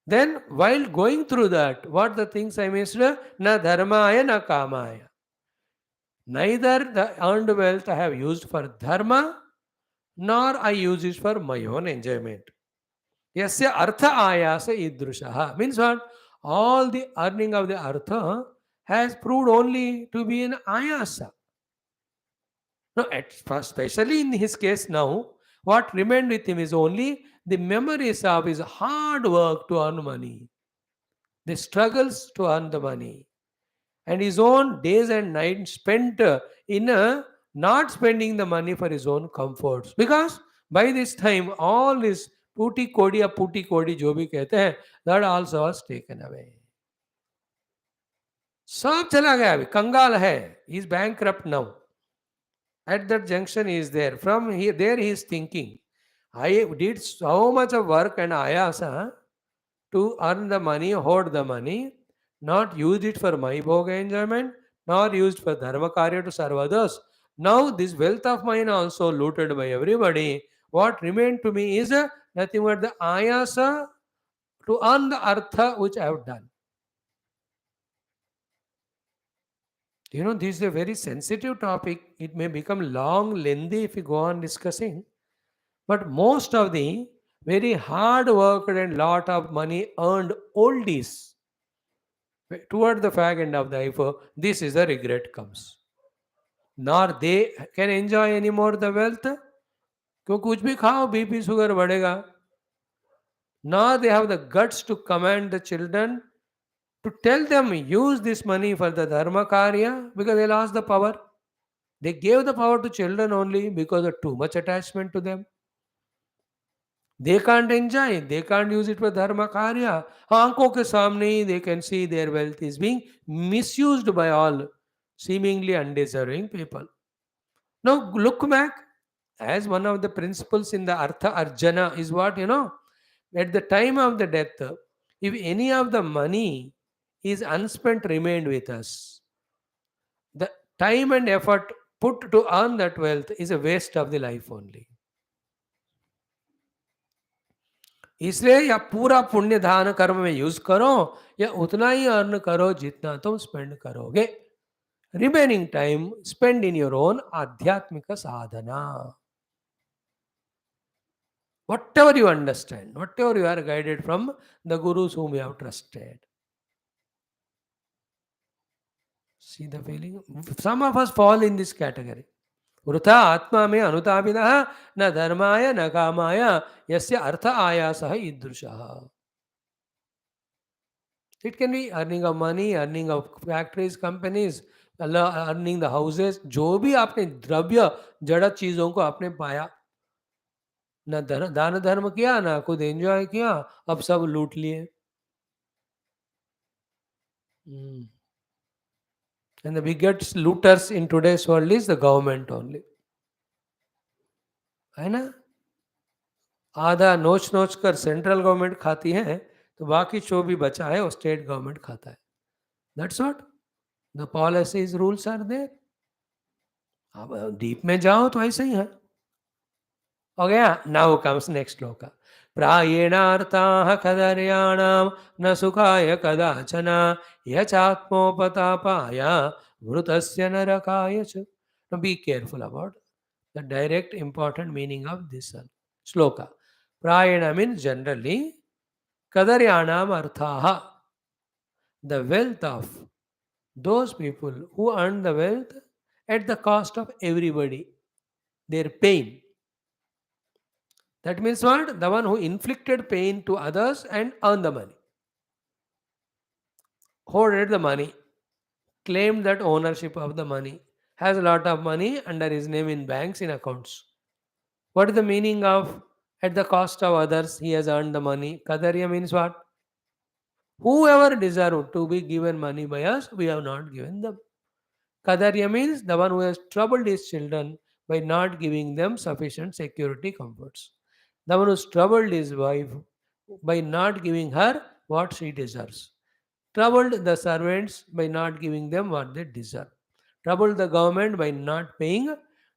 Then, while going through that, what the things I missed? Na dharmaya na kamaya. Neither the earned wealth I have used for dharma, nor I use it for my own enjoyment. Yasya artha ayasa idrushaha. Means what? All the earning of the artha has proved only to be an ayasa. No, especially in his case now, what remained with him is only the memories of his hard work to earn money, the struggles to earn the money, and his own days and nights spent in not spending the money for his own comforts. Because by this time, all his puti kodi or puti kodi jo bhi kehte hain, that also was taken away. सब चला गया अभी, कंगाल है, he is bankrupt now. At that junction he is there. From here, there he is thinking, I did so much of work and ayasa to earn the money, hoard the money, not used it for my bhoga enjoyment, nor used for dharma karya to serve others. Now this wealth of mine also looted by everybody. What remained to me is nothing but the ayasa to earn the artha which I have done. This is a very sensitive topic. It may become long, lengthy if we go on discussing. But most of the very hard worked and lot of money earned oldies toward the fag end of the life, this is the regret comes. Nor they can enjoy anymore the wealth, क्यों कुछ भी खाओ BP sugar बढ़ेगा. Now they have the guts to command the children, to tell them use this money for the dharma karya, because they lost the power. They gave the power to children only because of too much attachment to them. They can't enjoy, they can't use it for dharma karya. आंखों के सामने ही they can see their wealth is being misused by all seemingly undeserving people. Now look back, as one of the principles in the Artha Arjana is what, at the time of the death, if any of the money is unspent remained with us, the time and effort put to earn that wealth is a waste of the life only. इसलिए या पूरा पुण्य दान कर्म में use करो, या उतना ही अर्न करो जितना तुम स्पेंड करोगे. Remaining time spend in your own आध्यात्मिक साधना. Whatever you understand, whatever you are guided from the gurus whom you have trusted. See the feeling? Some of us fall in this category. वृथा आत्मा में अनुतापितः न धर्माय न कामाय यस्य अर्थ आयासः ईदृशः. It can be earning of money, earning of factories, companies, earning the houses. जो भी आपने द्रव्य जड़ चीजों को आपने पाया, न दान धर्म किया, ना खुद एंजॉय किया, अब सब लूट लिए. And the biggest looters in today's world is the government only. है ना? आधा नोच नोच कर सेंट्रल गवर्नमेंट खाती है, तो बाकी जो भी बचा है वो स्टेट गवर्नमेंट खाता है. That's what the policies rules are there. अब डीप में जाओ तो ऐसे ही है. हो गया. नाउ कम्स नेक्स्ट श्लोक. प्रायेणार्थाः कदर्याणां न सुखाय कदाचन यचात्मोपतापाय वृतस्य नरकाय च. Now be careful about the direct important meaning of this shloka. Prayana means generally, kadaryanam arthaha, the wealth of those people who earn the wealth at the cost of everybody, their pain. That means what? The one who inflicted pain to others and earned the money, hoarded the money, claimed that ownership of the money, has a lot of money under his name in banks, in accounts. What is the meaning of at the cost of others he has earned the money? Kadarya means what? Whoever deserved to be given money by us, we have not given them. Kadarya means the one who has troubled his children by not giving them sufficient security comforts. The one who has troubled his wife by not giving her what she deserves. Troubled the servants by not giving them what they deserve. Troubled the government by not paying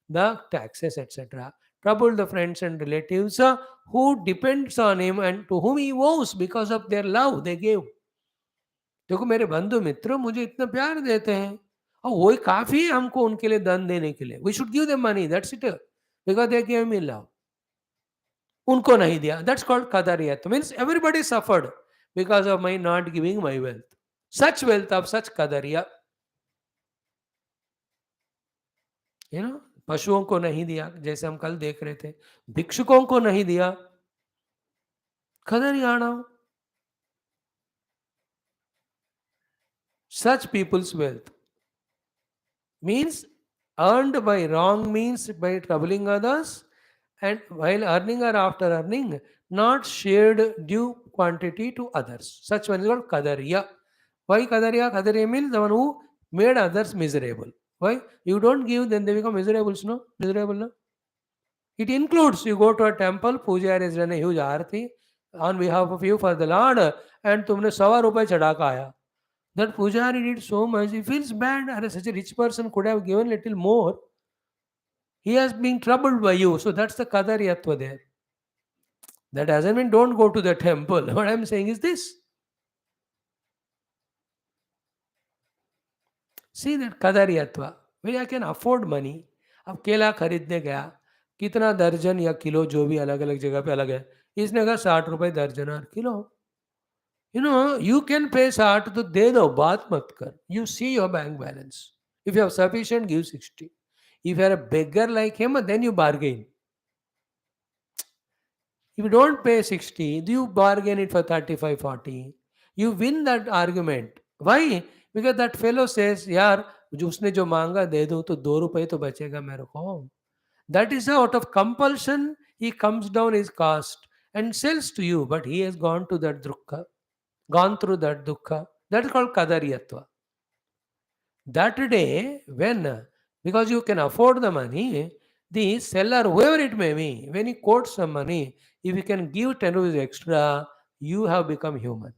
the taxes, etc. Troubled the friends and relatives who depends on him and to whom he owes because of their love they gave. देखो मेरे बंधु मित्र मुझे इतना प्यार देते हैं और वही काफी है हमको उनके लिए धन देने के लिए. We should give them money, that's it, because they give me love. उनको नहीं दिया, दैट्स कॉल्ड कदरियत. Means everybody suffered because of my not giving my wealth. Such wealth of such कदरिया. पशुओं को नहीं दिया, जैसे हम कल देख रहे थे, भिक्षुकों को नहीं दिया, कदरियाना. Such people's wealth means earned by wrong means, by troubling others, and while earning or after earning, not shared due quantity to others. Such one is called kadariya. Why kadariya? Kadariya means the one who made others miserable. Why? You don't give, then they become miserable, no? Miserable, no? It includes, you go to a temple, puja has done a huge aarti on behalf of you for the Lord, and तुमने 100 रुपए चढ़ा का आया. That pujari did so much, he feels bad. Such a rich person could have given little more. He has been troubled by you. So that's the kadariyatva there. That doesn't mean don't go to the temple. What I'm saying is this. See that kadariyatva. Where I can afford money. अब केला खरीदने गया, कितना दर्जन या kilo जो भी अलग अलग जगह पे अलग है, इसने कहा 60 रुपए दर्जन और किलो. You can pay 60 तो दे दो, बात मत कर. You see your bank balance. If you have sufficient, give 60. If you are a beggar like him, then you bargain. If you don't pay 60, you bargain it for 35, 40. You win that argument. Why? Because that fellow says, यार उसने जो मांगा दे दूं तो 2 रुपए तो बचेगा मेरे को. That is how out of compulsion he comes down his cost and sells to you. But he has gone to that dukkha, gone through that dukkha. That is called kadariyatva. That day, when, because you can afford the money, the seller, whoever it may be, when he quotes some money, if you can give 10 rupees extra, you have become human.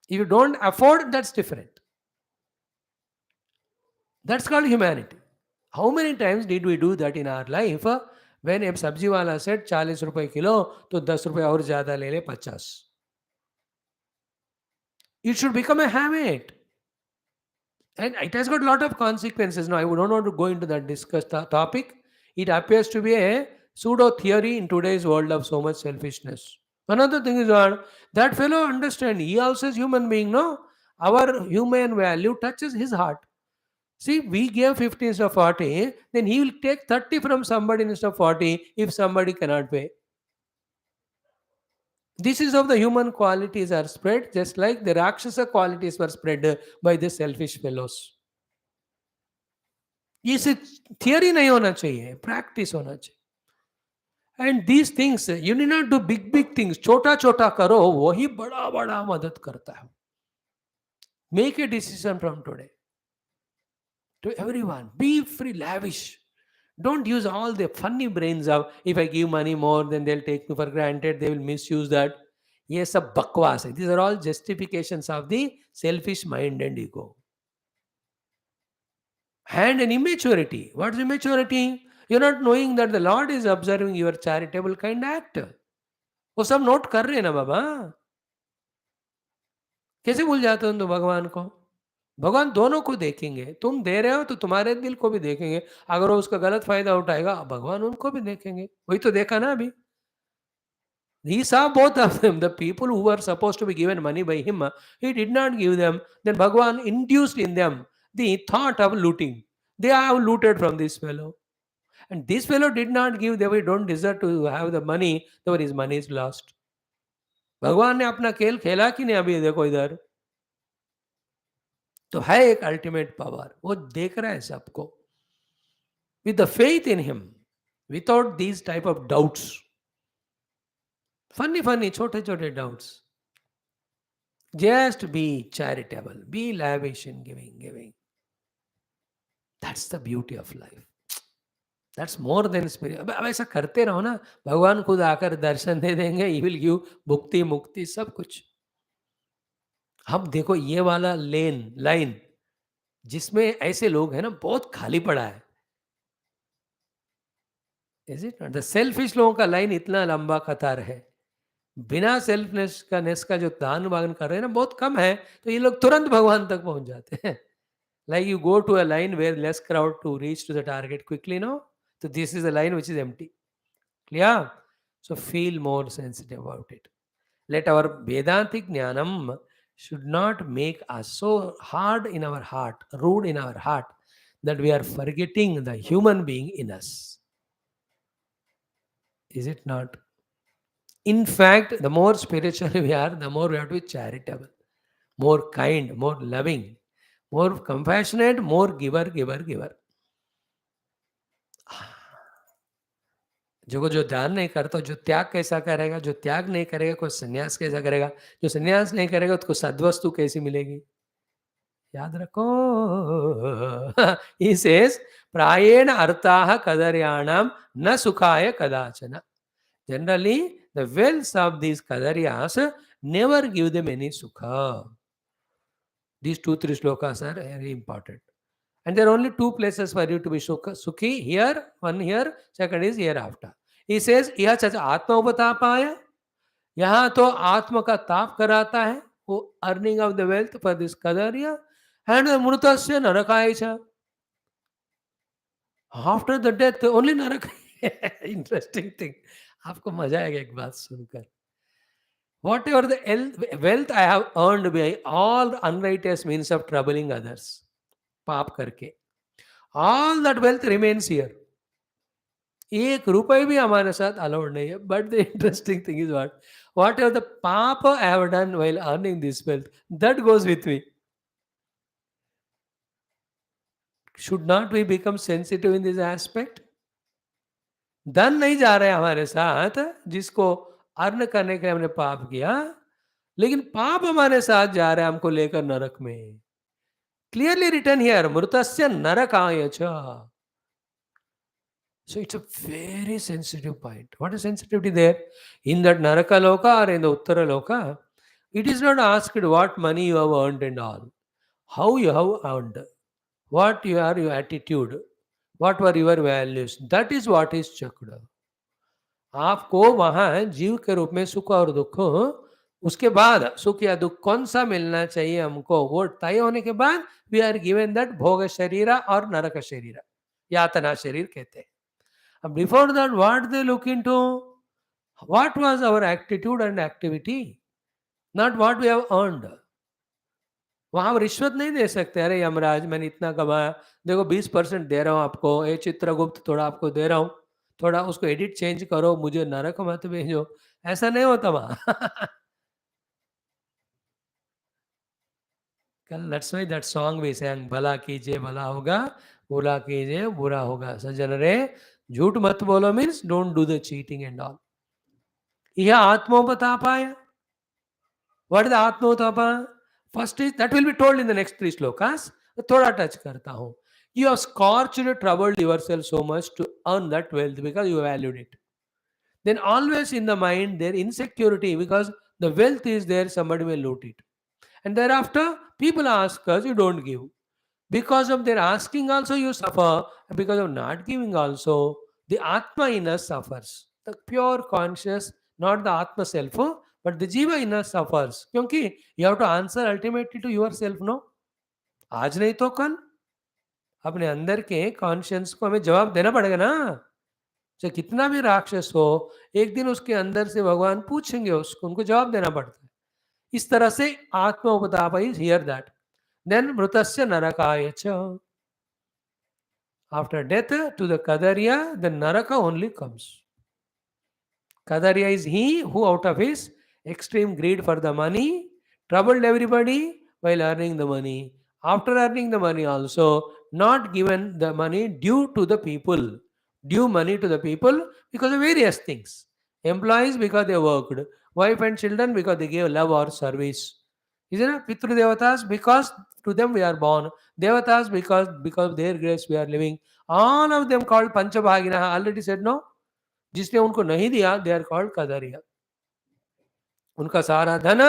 If you don't afford, that's different. That's called humanity. How many times did we do that in our life? When a sabji wala said 40 रुपए kilo तो 10 रुपए और ज़्यादा ले ले 50. It should become a habit. And it has got a lot of consequences. Now, I don't want to go into that topic. It appears to be a pseudo theory in today's world of so much selfishness. Another thing is that fellow understand. He also is human being, no? Our human value touches his heart. See, we gave 50 instead of 40, then he will take 30 from somebody instead of 40 if somebody cannot pay. This is how the human qualities are spread, just like the Rakshasa qualities were spread by the selfish fellows. ये सिर्फ theory नहीं होना चाहिए, practice होना चाहिए. And these things you need not do big big things. छोटा छोटा करो, वही बड़ा बड़ा मदद करता है. Make a decision from today to everyone. Be free, lavish. Don't use all the funny brains of if I give money more, then they'll take me for granted, they will misuse that. Yes, a bakwas. These are all justifications of the selfish mind and ego. And an immaturity. What is immaturity? You're not knowing that the Lord is observing your charitable kind act. वो सब note कर रहे हैं ना बाबा. कैसे भूल जाते हो तुम भगवान को? भगवान दोनों को देखेंगे. तुम दे रहे हो तो तुम्हारे दिल को भी देखेंगे. अगर वो उसका गलत फायदा उठाएगा, भगवान उनको भी देखेंगे. वही तो देखा ना अभी. He saw both of them. The people who were supposed to be given money by him, he did not give them. Then Bhagwan induced in them the thought of looting. They have looted from this fellow. And this fellow did not give. They don't deserve to have the money. Therefore his money is lost. भगवान ने अपना खेल खेला कि नहीं अभी देखो इधर. तो है एक अल्टीमेट पावर. वो देख रहा है सबको. With the faith in him, without these type of doubts. Funny, छोटे छोटे doubts. Just be charitable. Be lavish in giving. That's the beauty of life. That's more than spirit. अब ऐसा करते रहो ना, भगवान खुद आकर दर्शन दे देंगे. He will give भुक्ति मुक्ति सब कुछ. अब देखो ये वाला लाइन जिसमें ऐसे लोग हैं ना, बहुत खाली पड़ा है. Is it not? The selfish लोगों का लाइन इतना लंबा कतार है. बिना सेल्फनेस का जो दान वान कर रहे हैं ना, बहुत कम है. तो ये लोग तुरंत भगवान तक पहुंच जाते हैं. Like you go to a line where less crowd to reach to the target quickly, no? So this is a line which is empty. Clear? So feel more sensitive about it. Let our Vedantic Jnanam should not make us so hard in our heart, rude in our heart, that we are forgetting the human being in us. Is it not? In fact, the more spiritual we are, the more we have to be charitable, more kind, more loving, more compassionate, more giver. जो दान नहीं करता, जो त्याग कैसा करेगा, जो त्याग नहीं करेगा कोई संन्यास कैसा करेगा, जो संन्यास नहीं करेगा उसको सद्वस्तु कैसी मिलेगी. याद रखो. He says, प्रायेण अर्थाः कदर्याणाम न सुखाय कदाचन. Generally, the wealth of these kadaryas never give them any sukha. These 2-3 slokas are very important. And there are only 2 places for you to be sukhi. Here, one here, second is hereafter. He says, यह चच आत्मा उपतापाय. यहाँ तो आत्मा का ताप कराता है. वो earning of the wealth for this kadarya. And mrutasya narakaya cha. After the death, only naraka. Interesting thing. आपको मजा आएगा एक बात सुनकर. Whatever the wealth I have earned by all unrighteous means of troubling others, पाप करके, all that wealth remains here. एक रुपए भी हमारे साथ अलाउड नहीं है. But the interesting thing is what ever the I have done while earning this wealth, that goes with me. Should not we become sensitive in this aspect? धन नहीं जा रहे हमारे साथ जिसको अर्न करने के लिए हमने पाप किया, लेकिन पाप हमारे साथ जा रहे हैं हमको लेकर नरक में. क्लियरली रिटन हियर, मृतस्य नरकाय च. So it's a very sensitive point. What is sensitivity there? In that Naraka Loka or in the Uttara Loka, it is not asked what money you have earned and all. How you have earned. What your attitude. What were your values. That is what is checked. आपको वहाँ जीव के रूप में सुख और दुख, उसके बाद सुख या दुख कौन सा मिलना चाहिए हमको, वो तय होने के बाद वी आर गिवन दैट भोग शरीर और नरक शरीर, यातना शरीर कहते हैं. Before that, what they look into? What was our attitude and activity? Not what we have earned. वहां हम रिश्वत नहीं दे सकते. अरे यमराज मैंने इतना कमाया, देखो 20% दे रहा हूँ आपको, ये चित्रगुप्त थोड़ा आपको दे रहा हूँ, थोड़ा उसको एडिट चेंज करो, मुझे नरक मत भेजो. ऐसा नहीं होता वहां. कल that's why that song we sang, भला कीजिए भला होगा, बुरा कीजिए बुरा होगा. सज्जन रे झूठ मत बोलो means don't do the cheating and all. यह आत्मोपतापाय. What is the Atmotapa? First is, that will be told in the next 3 shlokas. थोड़ा टच करता हूँ. You have scorched, troubled yourself so much to earn that wealth because you valued it. Then always in the mind there insecurity because the wealth is there, somebody may loot it. And thereafter people ask us, you don't give. Because of their asking also you suffer. Because of not giving also, the Atma in us suffers. The pure conscious, not the Atma self, but the Jiva in us suffers. क्योंकि you have to answer ultimately to yourself, no? आज नहीं तो कल अपने अंदर के conscience को हमें जवाब देना पड़ेगा ना. चाहे कितना भी राक्षस हो, एक दिन उसके अंदर से भगवान पूछेंगे उसको, उनको जवाब देना पड़ता है. इस तरह से आत्मोपताप इज हियर दैट. देन मृतस्य नरकाय च. After death to the Kadarya, the Naraka only comes. Kadarya is he who out of his extreme greed for the money troubled everybody while earning the money. After earning the money also, not given the money due to the people. Due money to the people because of various things. Employees because they worked. Wife and children because they gave love or service. Isn't it? Pitru Devatas because to them we are born. Devatas because of their grace we are living. All of them called Panchabhagina. Already said no. जिसने उनको नहीं दिया they are called कदरिया. उनका सारा धन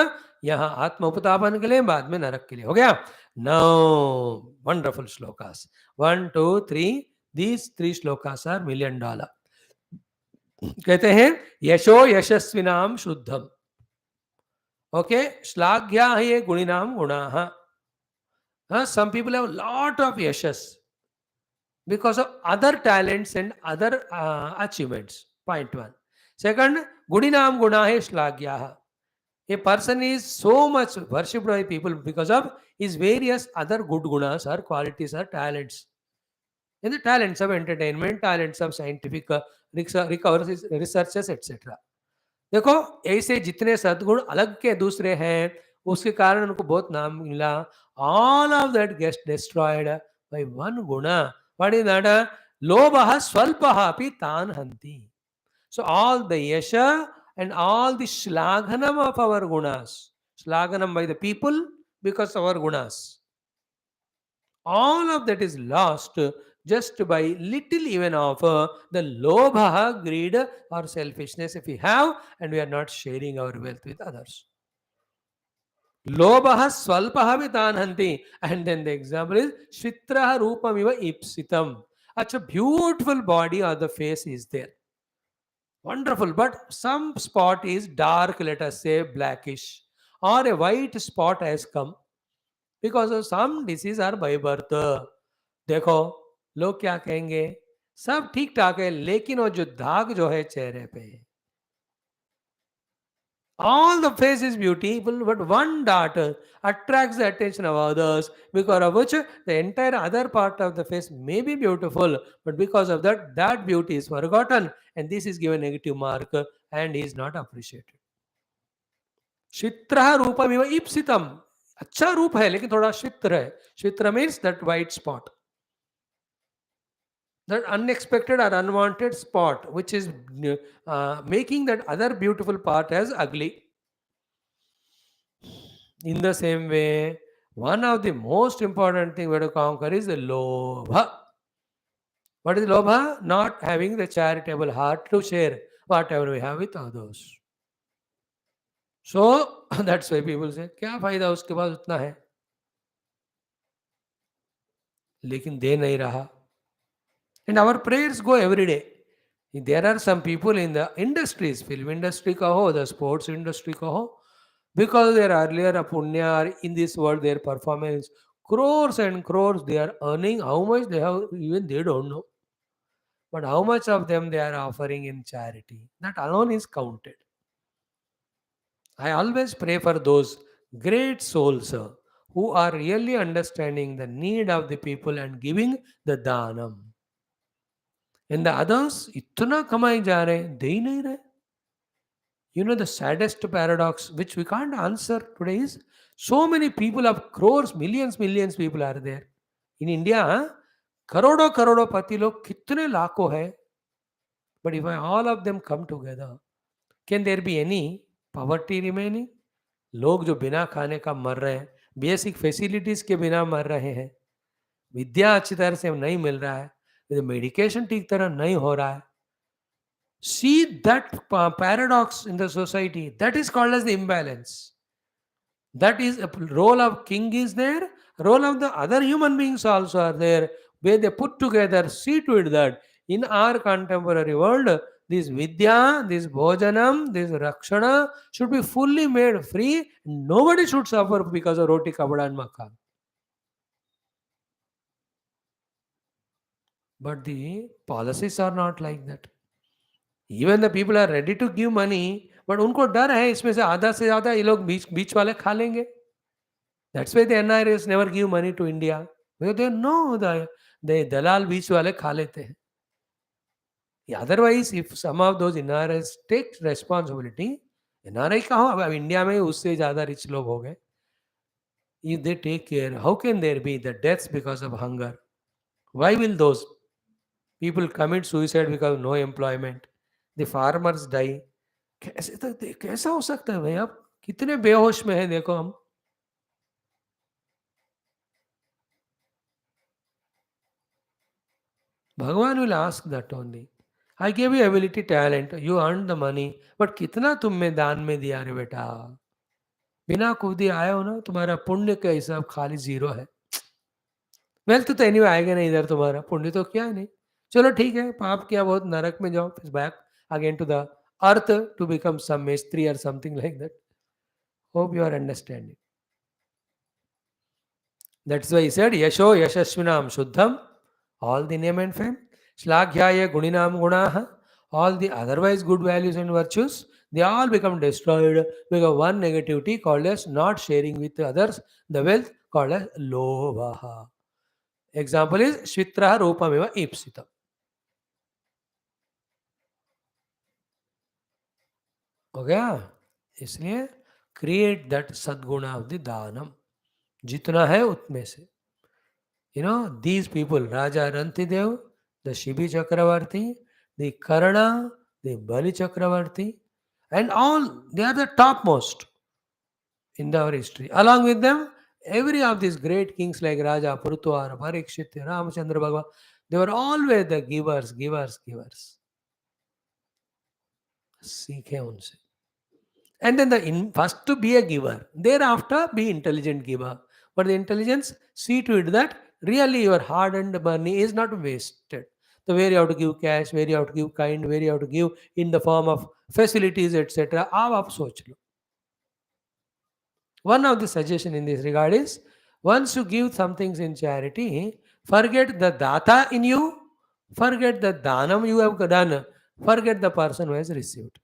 यहाँ आत्म उपतापन के लिए, बाद में नरक के लिए. हो गया. Now wonderful shlokas 1 2 3. These 3 shlokas are $1 million. कहते हैं यशो यशस्विनाम शुद्धम. ओके. श्लाघ्या ये गुणिनाम गुणाः. Some people have lot of yashas because of other talents and other achievements. Point 1. Second, Gudinam Gunahe Shlaghyaha. A person is so much worshipped by people because of his various other good gunas or qualities or talents. And the talents of entertainment, talents of scientific researches, etc. देखो ऐसे जितने सद्गुण अलग के दूसरे हैं, उसके कारण उनको बहुत नाम मिला. All of that gets destroyed by one guna. What is that? Lobha swalpaha api tan hanti. So all the yasha and all the shlaghanam of our gunas, shlaghanam by the people because of our gunas, all of that is lost just by little even of the lobha, greed or selfishness if we have and we are not sharing our wealth with others. Lobha swalpaha vitanhanti. And then the example is Shitraha rupamiva ipsitam. Such a beautiful body or the face is there. Wonderful, but some spot is dark, let us say blackish, or a white spot has come because of some disease or by birth. देखो लोग क्या कहेंगे, सब ठीक ठाक है लेकिन वो जो दाग जो है चेहरे पे, All the face is beautiful, but one dot attracts the attention of others, because of which the entire other part of the face may be beautiful, but because of that, that beauty is forgotten, and this is given negative mark and is not appreciated. शित्र रूपमिव ईप्सितम. अच्छा रूप है लेकिन थोड़ा शित्र है. शित्र means that white spot, that unexpected or unwanted spot which is making that other beautiful part as ugly. In the same way, one of the most important thing we have to conquer is the lobha. What is lobha? Not having the charitable heart to share whatever we have with others. So that's why people say क्या फायदा उसके पास उतना है लेकिन दे नहीं रहा. And our prayers go every day. There are some people in the industries, film industry kaho, the sports industry kaho, because their earlier punya or in this world their performance, crores and crores they are earning. How much they have, even they don't know. But how much of them they are offering in charity, that alone is counted. I always pray for those great souls who are really understanding the need of the people and giving the dhanam. And the others, इतना कमाई जा रहे हैं, दे ही नहीं रहे. You know, the saddest paradox which we can't answer today is so many people of crores, millions people are there. In India, करोड़ों करोड़ों पति लोग कितने लाखों है. But if all of them come together, can there be any poverty remaining? लोग जो बिना खाने का मर रहे हैं, बेसिक फैसिलिटीज के बिना मर रहे हैं, विद्या अच्छी तरह से नहीं मिल रहा है, मेडिकेशन ठीक तरह नहीं हो रहा है. See that paradox in the society. That is called as the imbalance. That is a role of king is there. Role of the other human beings also are there. Where they put together, see to it that in our contemporary world, this vidya, this bhojanam, this rakshana should be fully made free. Nobody should suffer because of roti, kabada and makan. But the policies are not like that. Even the people are ready to give money, but उनको डर है इसमें से आधा से ज्यादा ये लोग बीच बीच वाले खा लेंगे. That's why the NRs never give money to India, because they know the दलाल बीच वाले खा लेते हैं. Otherwise if some of those NRs take responsibility, NRI का हो, अब इंडिया में उससे ज्यादा रिच लोग हो गए. If they take care, how can there be the deaths because of hunger? Why will those people commit suicide because of no employment? The farmers die. कैसे तो कैसा हो सकता है भाई? आप कितने बेहोश में हैं देखो हम. भगवान will ask that only. I gave you ability, talent, you earned the money, but कितना तुम में दान में दिया रे बेटा? बिना कूदी आए हो ना, तुम्हारा पुण्य का हिसाब खाली जीरो है. वेल्थ तो एनीवे आएगा नहीं इधर, तुम्हारा पुण्य तो क्या है नहीं. चलो ठीक है, पाप किया बहुत, नरक में जाओ, फिर back again to the earth to become some मिस्त्री और something like that. Hope you are understanding. That's why he said, Yasho Yashasvinam Shuddham, all the name and fame, Shlaghya Guninam Gunaha, all the otherwise good values and virtues, they all become destroyed because one negativity called as not sharing with others the wealth called as Lovaha. Example is Shvitra Rupameva Ipsita. हो गया. इसलिए create that सद्गुण of the दानम, जितना है उतने से. These people, Raja Rantidev, the Shibi Chakravarti, the Karna, the Bali Chakravarti, and all, they are the topmost in our history. Along with them, every of these great kings like Raja Purutwar, Parikshit, Ramachandra Bhagwan, they were always the givers. सीखे उनसे. And then first to be a giver, thereafter be intelligent giver. But the intelligence, see to it that really your hard-earned money is not wasted. So where you have to give cash, where you have to give kind, where you have to give in the form of facilities, etc. आप सोच लो. One of the suggestion in this regard is, once you give some things in charity, forget the data in you, forget the dhanam you have done, forget the person who has received.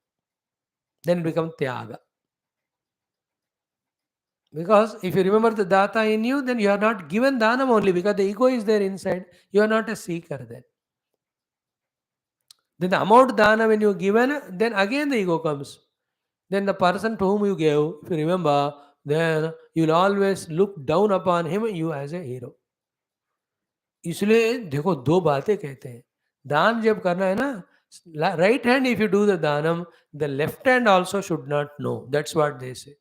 Then it becomes tyaga. Because if you remember the data in you, then you are not given dhanam only because the ego is there inside. You are not a seeker then. Then the amount dana when you given, then again the ego comes. Then the person to whom you gave, if you remember, then you will always look down upon him, you as a hero. इसलिए देखो दो बातें कहते हैं दान जब करना है ना right hand if you do the Danam the left hand also should not know that's what they से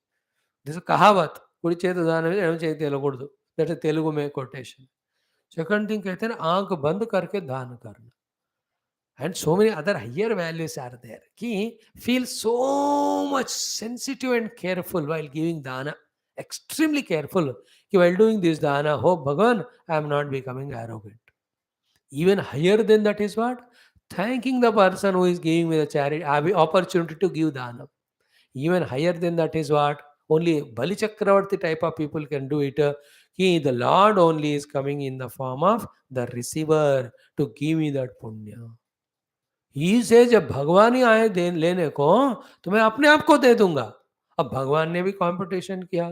దిస్ కహావత్ కుడి చేతి దానం ఎడమ చేతి వెళ్ళకూడదు దట్ తెలుగు में कोटेशन सेकंड थिंग कहते हैं ना आंख बंद करके दान करना and so many other higher values are there ki feel so much sensitive and careful while giving dana extremely careful ki while doing this dana hope bhagavan I am not becoming arrogant even higher than that is what thanking the person who is giving me the charity I have the opportunity to give dana even higher than that is what only bali chakravarti type of people can do it ki the lord only is coming in the form of the receiver to give me that punya ही से जब भगवान ही आए दे लेने को तो मैं अपने आप को दे दूंगा अब भगवान ने भी कंपटीशन किया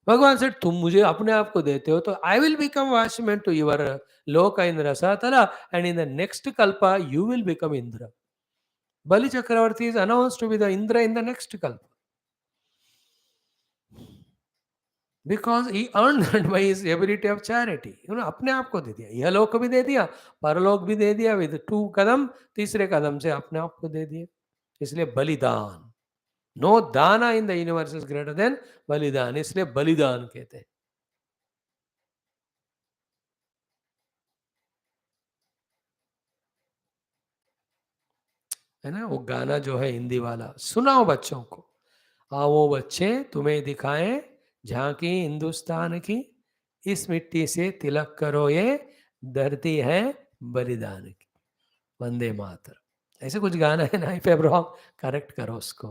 भगवान से तुम मुझे अपने आप को देते हो तो I will become watchman to your लोक इंद्र सातला एंड इन द नेक्स्ट कल्प you will become Indra Bali Chakravarti is announce to be the Indra in the next कल्प because he earn that by his ability of charity उन्होंने अपने आप को दे दिया यह लोक भी दे दिया परलोक भी दे दिया विद 2 कदम तीसरे कदम से अपने आप को दे दिए इसलिए बलिदान नो दाना in the universe is greater than बलिदान इसलिए बलिदान कहते हैं है ना वो गाना जो है हिंदी वाला सुनाओ बच्चों को आओ बच्चे तुम्हें दिखाएं झांकी हिंदुस्तान की इस मिट्टी से तिलक करो ये धरती है बलिदान की वंदे मातर ऐसे कुछ गाना है ना इफ आई रॉन्ग करेक्ट करो उसको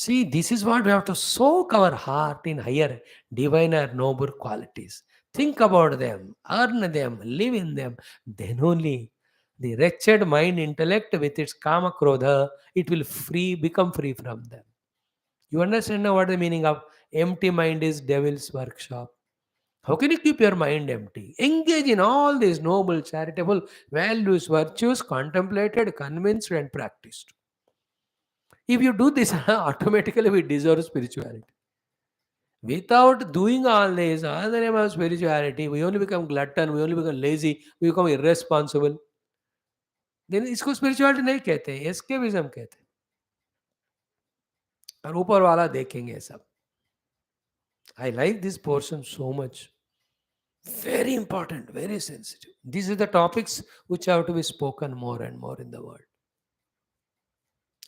See, this is what we have to soak our heart in higher, diviner, noble qualities. Think about them, earn them, live in them. Then only the wretched mind intellect with its kama krodha, it will become free from them. You understand now what the meaning of empty mind is devil's workshop? How can you keep your mind empty? Engage in all these noble, charitable values, virtues, contemplated, convinced, and practiced. If you do this, automatically we deserve spirituality. Without doing all this, all the name of spirituality, we only become glutton, we only become lazy, we become irresponsible. Then इसको spirituality नहीं कहते हैं, escapism कहते हैं. और ऊपर वाला देखेंगे सब. I like this portion so much. Very important, very sensitive. These are the topics which have to be spoken more and more in the world.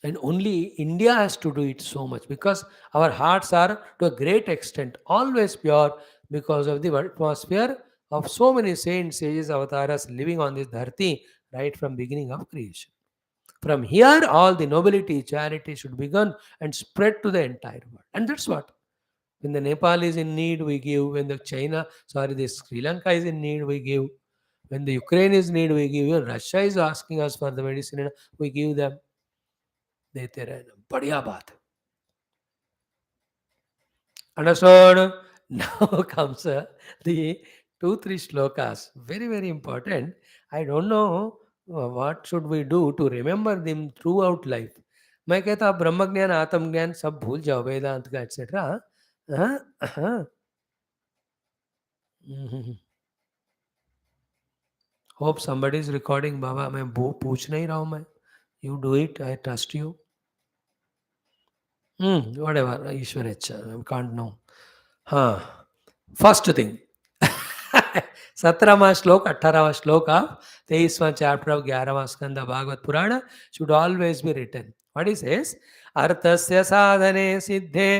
And only India has to do it so much because our hearts are to a great extent always pure because of the atmosphere of so many saints, sages, avatars living on this dharti right from beginning of creation. From here, all the nobility, charity should begin and spread to the entire world. And that's what. When the Nepal is in need, we give. When the the Sri Lanka is in need, we give. When the Ukraine is in need, we give. Even Russia is asking us for the medicine, we give them. देते रहना बढ़िया बात understood now comes the 2-3 shlokas very important I don't know what should we do to remember them throughout life मैं कहता आप ब्रह्म ज्ञान आत्म ज्ञान सब भूल जाओ वेदांत का etcetera hope somebody is recording बाबा मैं पूछ नहीं रहा हूं मैं you do it I trust you whatever ईश्वरेच्छा I can't know हाँ फर्स्ट थिंग 17वां श्लोक 18वां श्लोक ऑफ 23वां चैप्टर ऑफ 11वां स्कंद Bhagavata Purana should always be written what is this अर्थस्य साधने सिद्धे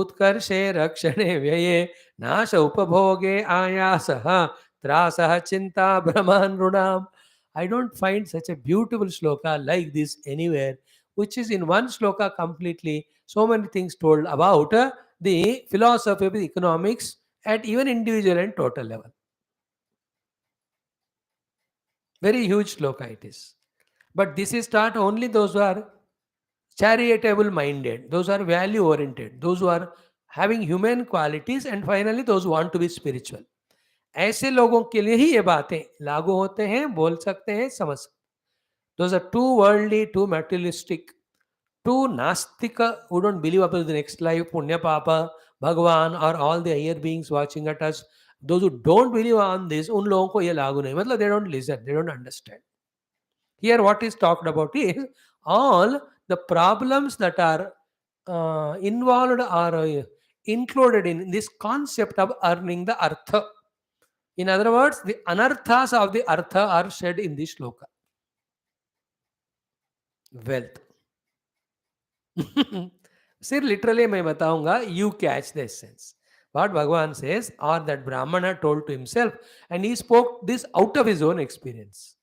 उत्कर्षे रक्षणे व्यये नाश उपभोगे आयासः त्रासः चिंता भ्रमानृणाम I don't find such a beautiful shloka like this anywhere, which is in one shloka completely so many things told about the philosophy of economics at even individual and total level. Very huge shloka it is. But this is taught only those who are charitable minded, those who are value oriented, those who are having human qualities, and finally those who want to be spiritual. ऐसे लोगों के लिए ही ये बातें लागू होते हैं, बोल सकते हैं, समझ सकते हैं. Those are too worldly, too materialistic, too nastika, who don't believe about the next life, punya papa, Bhagwan, or all the higher beings watching at us. Those who don't believe on this, उन लोगों को ये लागू नहीं. मतलब they don't listen, they don't understand. Here what is talked about is all the problems that are involved or included in this concept of earning the artha. In other words, the anarthas of the artha are said in this shloka. Wealth. सिर्फ literally मैं बताऊंगा, you catch the essence. What Bhagavan says, or that Brahmana told to himself, and he spoke this out of his own experience.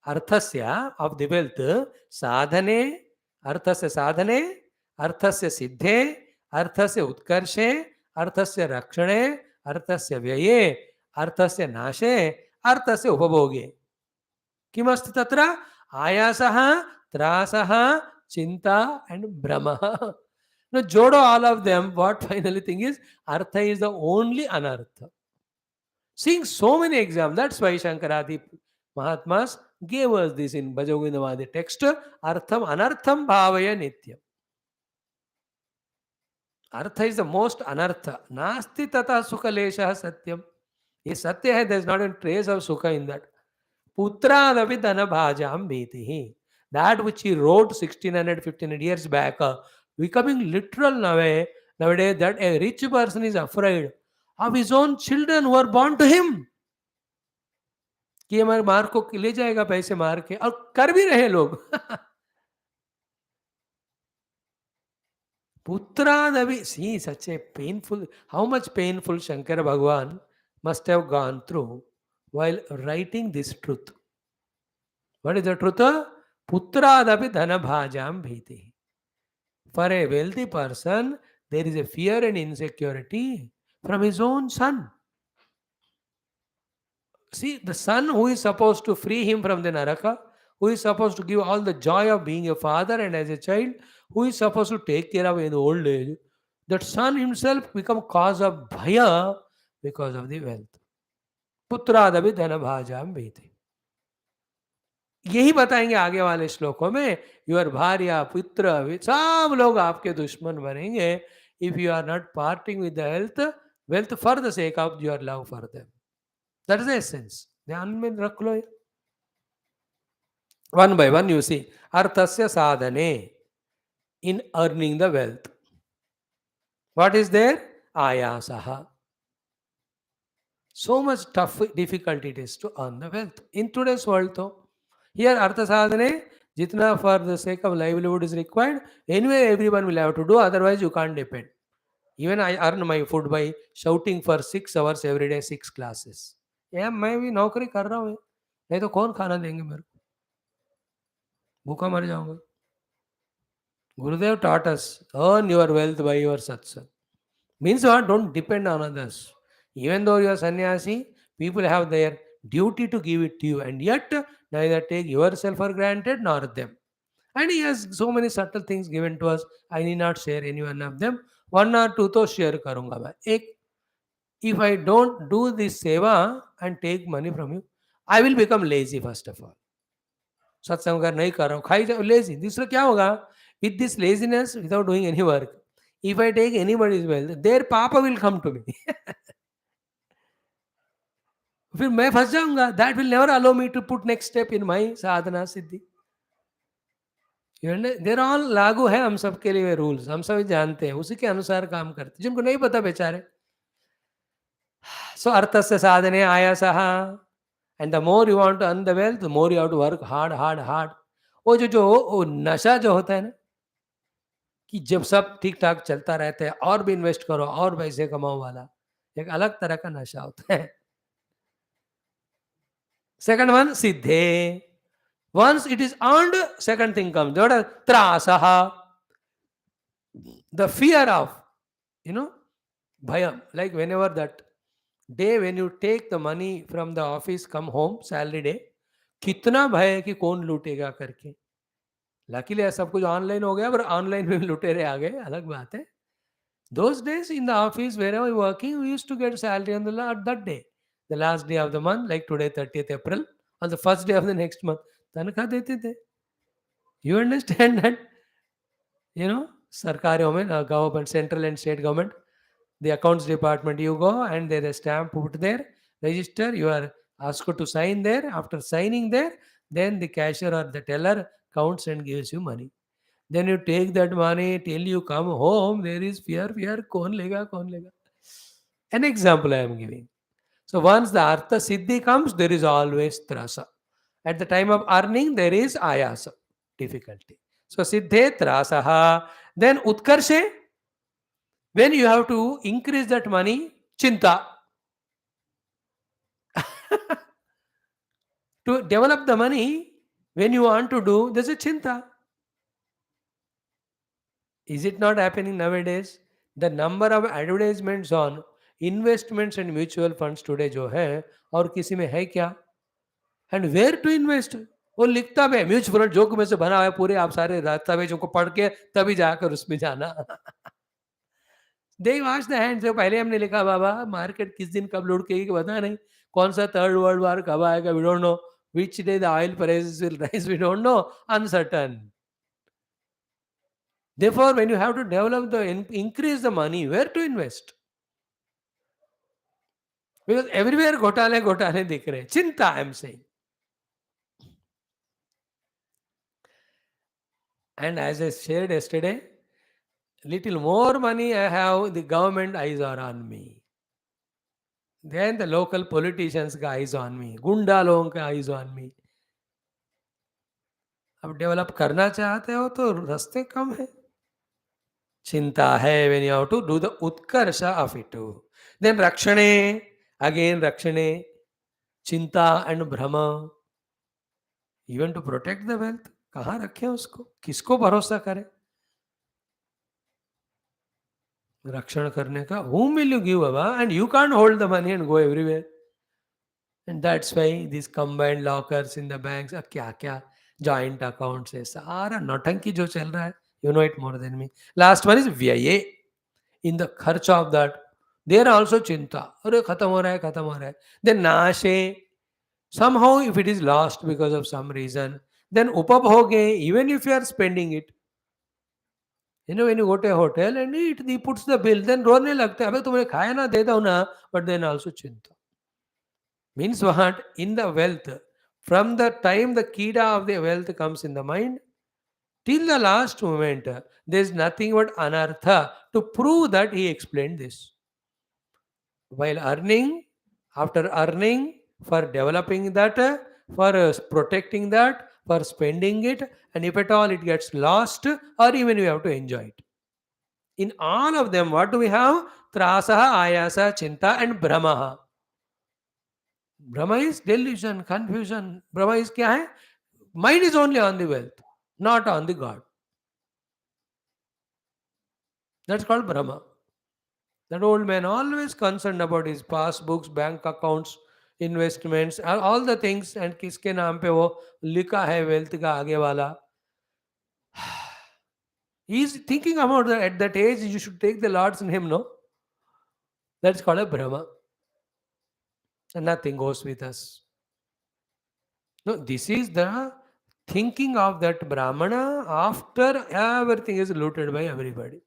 Arthasya of the wealth, sadhane, arthasya sadhane, arthasya siddhe, arthasya utkarshe, arthasya rakshane, arthasya vyaye, अर्थस्य नाशे, अर्थस्य उपभोगे. किमस्ति तत्र? आयासः, त्रासः, चिंता and भ्रमः. Now jodo all of them, what finally thing is, artha is the only anartha. Seeing so many examples, that's why Shankaradi Mahatmas gave us this in Bhajagopindavadi text, artham anartham bhavaya nityam. Artha is the most anartha. Nasti tata sukhaleshah satyam. ये सत्य है, there is not a trace of sukha in that. Putradapi dhanabhajam bhitihi. That which he wrote 1600, 1500 years back, becoming literal nowadays, that a rich person is afraid of his own children who are born to him. कि हमारे मार को ले जाएगा पैसे मार के, और कर भी रहे लोग. Putradapi, see, such a painful, how much painful Shankara Bhagavan must have gone through while writing this truth. What is the truth? Putradapi dhanabhajam bhiti. For a wealthy person, there is a fear and insecurity from his own son. See, the son who is supposed to free him from the naraka, who is supposed to give all the joy of being a father and as a child, who is supposed to take care of in old age, that son himself become cause of bhaya because of the wealth. पुत्रादपि धनभाजाम भीति. यही बताएंगे आगे वाले श्लोकों में. Your भार्या, पुत्र, सब लोग आपके दुश्मन बनेंगे if you are not parting with the wealth for the sake of your love for them. That is the essence. ध्यान में रख लो. One by one you see. Arthasya sadhane, in earning the wealth. What is there? Ayasaha. So much tough, difficult it is to earn the wealth. In today's world though, here artha sadhane, jitna for the sake of livelihood is required, anyway everyone will have to do, otherwise you can't depend. Even I earn my food by shouting for 6 hours every day, 6 classes. Yeah, मैं भी नौकरी कर रहा हूँ, नहीं तो कौन खाना देंगे मेरे को, भूखा मर जाऊंगा. Gurudev taught us, earn your wealth by your satsang. Means what? Don't depend on others. Even though you are sannyasi, people have their duty to give it to you, and yet neither take yourself for granted nor them. And he has so many subtle things given to us. I need not share any one of them. One or two to share karunga मैं. एक, if I don't do this seva and take money from you, I will become lazy first of all. सत्संग अगर नहीं कर रहा हूँ, खाई जाओ, lazy. दूसरा क्या होगा? With this laziness, without doing any work, if I take anybody's wealth, their papa will come to me. फिर मैं फंस जाऊंगा. That will never allow me to put next step in my sadhana siddhi. They're all लागू है हम सब के लिए रूल्स, हम सब जानते हैं, उसी के अनुसार काम करते. जिनको नहीं पता बेचारे. So arthasya sadhane ayasaha, and the more you want to earn the wealth, the more you have to work hard. वो जो नशा जो होता है ना, कि जब सब ठीक ठाक चलता रहता है और भी इन्वेस्ट करो और पैसे कमाओ वाला, एक अलग तरह का नशा होता है. Second one, siddhe. Once it is earned, second thing comes. What is trasaha? The fear of, bhayam. Like whenever that day when you take the money from the office, come home, salary day, कितना भय है कि कौन लूटेगा करके. Luckily सब कुछ online हो गया, पर ऑनलाइन में लुटेरे आ गए, अलग बात है. Those days in the office, wherever you're working, we used to get salary on that day. The last day of the month, like today, 30th April, on the first day of the next month. तनख्वाह देते थे. You understand that? Sarkari government, central and state government, the accounts department, you go and there is a stamp put there, register, you are asked to sign there. After signing there, then the cashier or the teller counts and gives you money. Then you take that money till you come home, there is fear, kaun lega. An example I am giving. So once the Artha Siddhi comes, there is always Trasa. At the time of earning, there is Ayasa, difficulty. So Siddhe Trasaha. Then Utkarshe, when you have to increase that money, Chinta. To develop the money, when you want to do, there's a Chinta. Is it not happening nowadays? The number of advertisements on investments and mutual funds today जो है और किसी में है क्या? And where to invest, वो लिखता भी है म्यूचुअल फंड जोक में से बना हुआ है पूरे, आप सारे दस्तावेजों को पढ़ के तभी जाकर उसमें जाना. दे वॉश द हैंड. जो पहले हमने लिखा बाबा मार्केट किस दिन कब लुढ़केगी पता नहीं, कौन सा थर्ड वर्ल्ड वार कब आएगा we don't know, which day the oil prices will rise we don't know, uncertain. Therefore, when you have to develop increase the money, where to invest? Because everywhere घोटाले दिख रहे. चिंता, I am saying. And as I shared yesterday, little more money I have, the government eyes are on me. Then the local politicians का eyes on me. गुंडा लोगों का eyes on me. अब develop करना चाहते हो तो रास्ते कम है. चिंता है when you have to do the utkarsha of it. Then rakshane, again rakshane, चिंता and भ्रम. Even to protect the wealth, कहाँ रखें उसको, किसको भरोसा करें रक्षण करने का? whom will you give Baba? And you can't hold the money and go everywhere. And that's why these combined lockers in the banks, क्या क्या joint accounts है, सारा नौटंकी जो चल रहा है, you know it more than me. Last one is व्यय. In the खर्च of that, there also चिंता, अरे खत्म हो रहा है. Then नाशे, somehow if it is lost because of some reason, then upabhoge, even if you are spending it. When you go to a hotel and eat, he puts the bill, then रोने लगते हैं, अबे तुम्हें खाया ना, दे दो ना. But then also चिंता. Means what? In the wealth, from the time the kida of the wealth comes in the mind, till the last moment, there is nothing but anartha to prove that he explained this. While earning, after earning, for developing that, for protecting that, for spending it, and if at all it gets lost, or even we have to enjoy it. In all of them, what do we have? Trasaha, ayasa, chinta, and brahmaha. Brahma is delusion, confusion. Brahma is क्या है? Mind is only on the wealth, not on the God. That's called Brahma. That old man always concerned about his passbooks, bank accounts, investments, all the things, and किसके नाम पे वो लिखा है wealth का आगे वाला. He is thinking about that at that age you should take the Lord's name, no? That's called a Brahma. And nothing goes with us. No, this is the thinking of that Brahmana after everything is looted by everybody.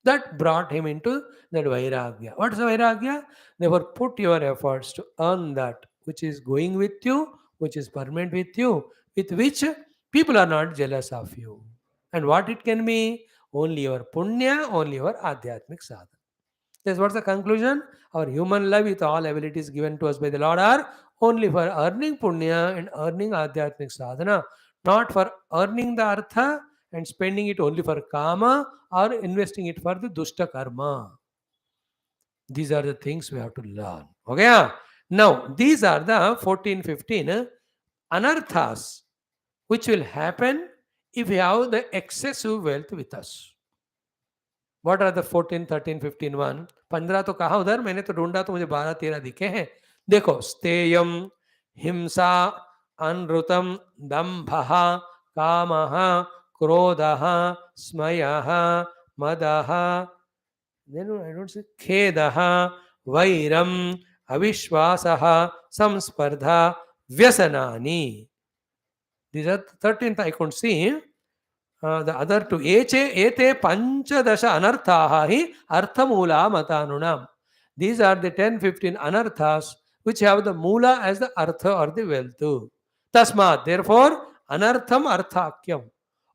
That brought him into that Vairagya. What is Vairagya? Therefore, put your efforts to earn that which is going with you, which is permanent with you, with which people are not jealous of you. And what it can be? Only your punya, only your adhyatmic sadhana. That's what's the conclusion. Our human life with all abilities given to us by the Lord are only for earning punya and earning adhyatmic sadhana, not for earning the artha and spending it only for kama or investing it for the dushta karma. These are the things we have to learn. Okay? Now, these are the 14, 15 anarthas which will happen if we have the excessive wealth with us. What are the 14, 13, 15, 1? 15 तो कहा उधर, मैंने तो ढूंढा तो मुझे 12, 13 दिखे हैं. देखो, स्तेयम, हिंसा, अनृतम, दंभः, कामः, क्रोधः, स्मयः, मदः, Then I don't say Khedaha, Vairam, Avishwasaha, Samspardha, Vyasanani. These are 13th I could see. The other two, ete panchadasha anarthaha hi arthamula matanunam. These are the 10, 15 anarthas which have the mula as the artha or the wealth. Tasmat, therefore, anartham arthakyam.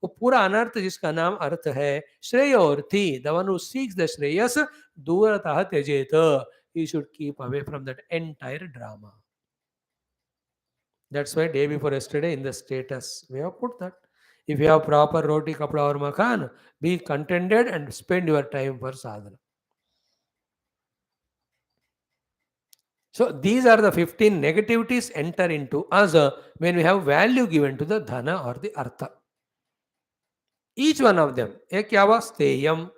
वो पूरा अनर्थ जिसका नाम अर्थ है श्रेयोर्थी, the one who seeks the shreyas, दूरतः त्यजेत. He should keep away from that entire drama. That's why day before yesterday in the status we have put that. If you have proper roti, kapda or makan, be contented and spend your time for sadhana. So these are the 15 negativities enter into us when we have value given to the dhana or the artha. Each one of them. एक क्या हुआ स्थेयम.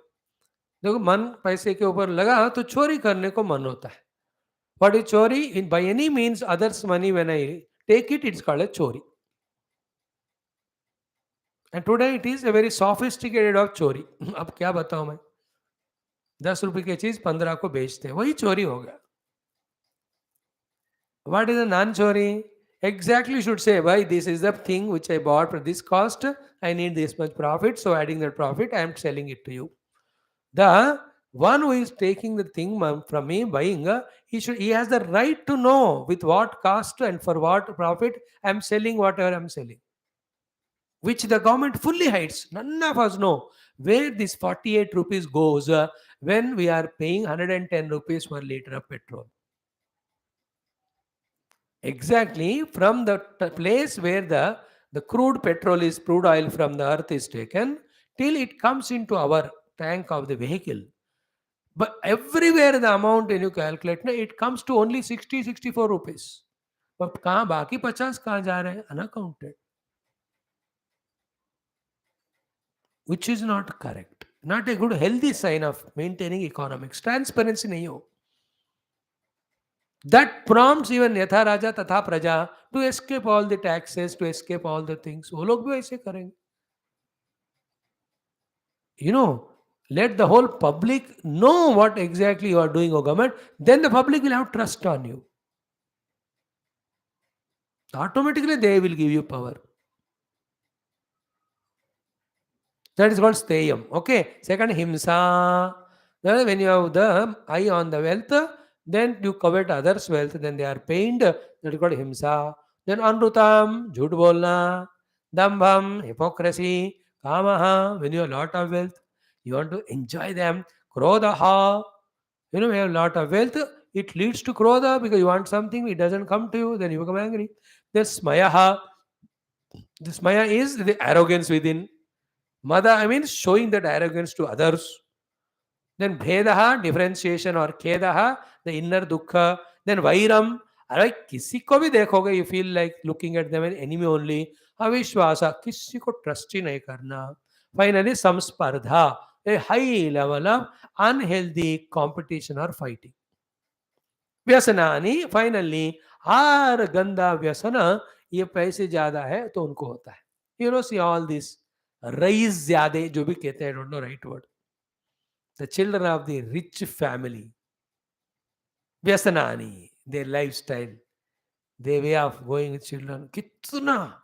देखो मन पैसे के ऊपर लगा तो चोरी करने को मन होता है. What is chori? In by any means others' money when I take it, it's called a chori. And today it is a very sophisticated of चोरी. अब क्या बताऊं मैं. 10 रुपए की चीज 15 को बेचते हैं, वही चोरी हो गया. What is a non-chori? Exactly should say, why this is the thing which I bought for this cost, I need this much profit, so adding that profit, I am selling it to you. The one who is taking the thing from me, buying, he has the right to know with what cost and for what profit I am selling whatever I am selling. Which the government fully hides. None of us know where this 48 rupees goes when we are paying 110 rupees per liter of petrol. Exactly from the place where the crude petrol is, crude oil from the earth is taken till it comes into our tank of the vehicle. But everywhere the amount when you calculate, it comes to only 60, 64 rupees. But कहाँ बाकी 50 कहाँ जा रहे हैं? Unaccounted. Which is not correct. Not a good healthy sign of maintaining economics. Transparency नहीं हो. That prompts even यथा राजा तथा प्रजा to escape all the taxes, to escape all the things. वो लोग भी ऐसे करेंगे. You know, let the whole public know what exactly you are doing, O government. Then the public will have trust on you. Automatically they will give you power. That is called steyam. Okay. Second, himsa. Then when you have the eye on the wealth, then you covet others' wealth, then they are pained. That is called himsa. Then anrutam, jhoot bolna, dambham, hypocrisy, kamaha. When you have a lot of wealth, you want to enjoy them. Krodaha. You know, when you have a lot of wealth, it leads to krodha because you want something, it doesn't come to you, then you become angry. Then smayaha. This maya is the arrogance within. Mada, I mean showing that arrogance to others. Then bhedaha, differentiation or kedaha, the inner dukkha. Then vairam, अरे किसी को भी देखोगे you feel like looking at them an enemy only. अविश्वासा, किसी को trust ही नहीं करना. Finally, samspardha, a high level of unhealthy competition or fighting. व्यसनानी, finally, आर गंदा व्यसन, ये पैसे ज्यादा है तो उनको होता है. You know, see all this rice ज्यादे जो भी कहते हैं, I don't know right word. The children of the rich family. Vyasanani, their lifestyle, their way of going with children. Kitna,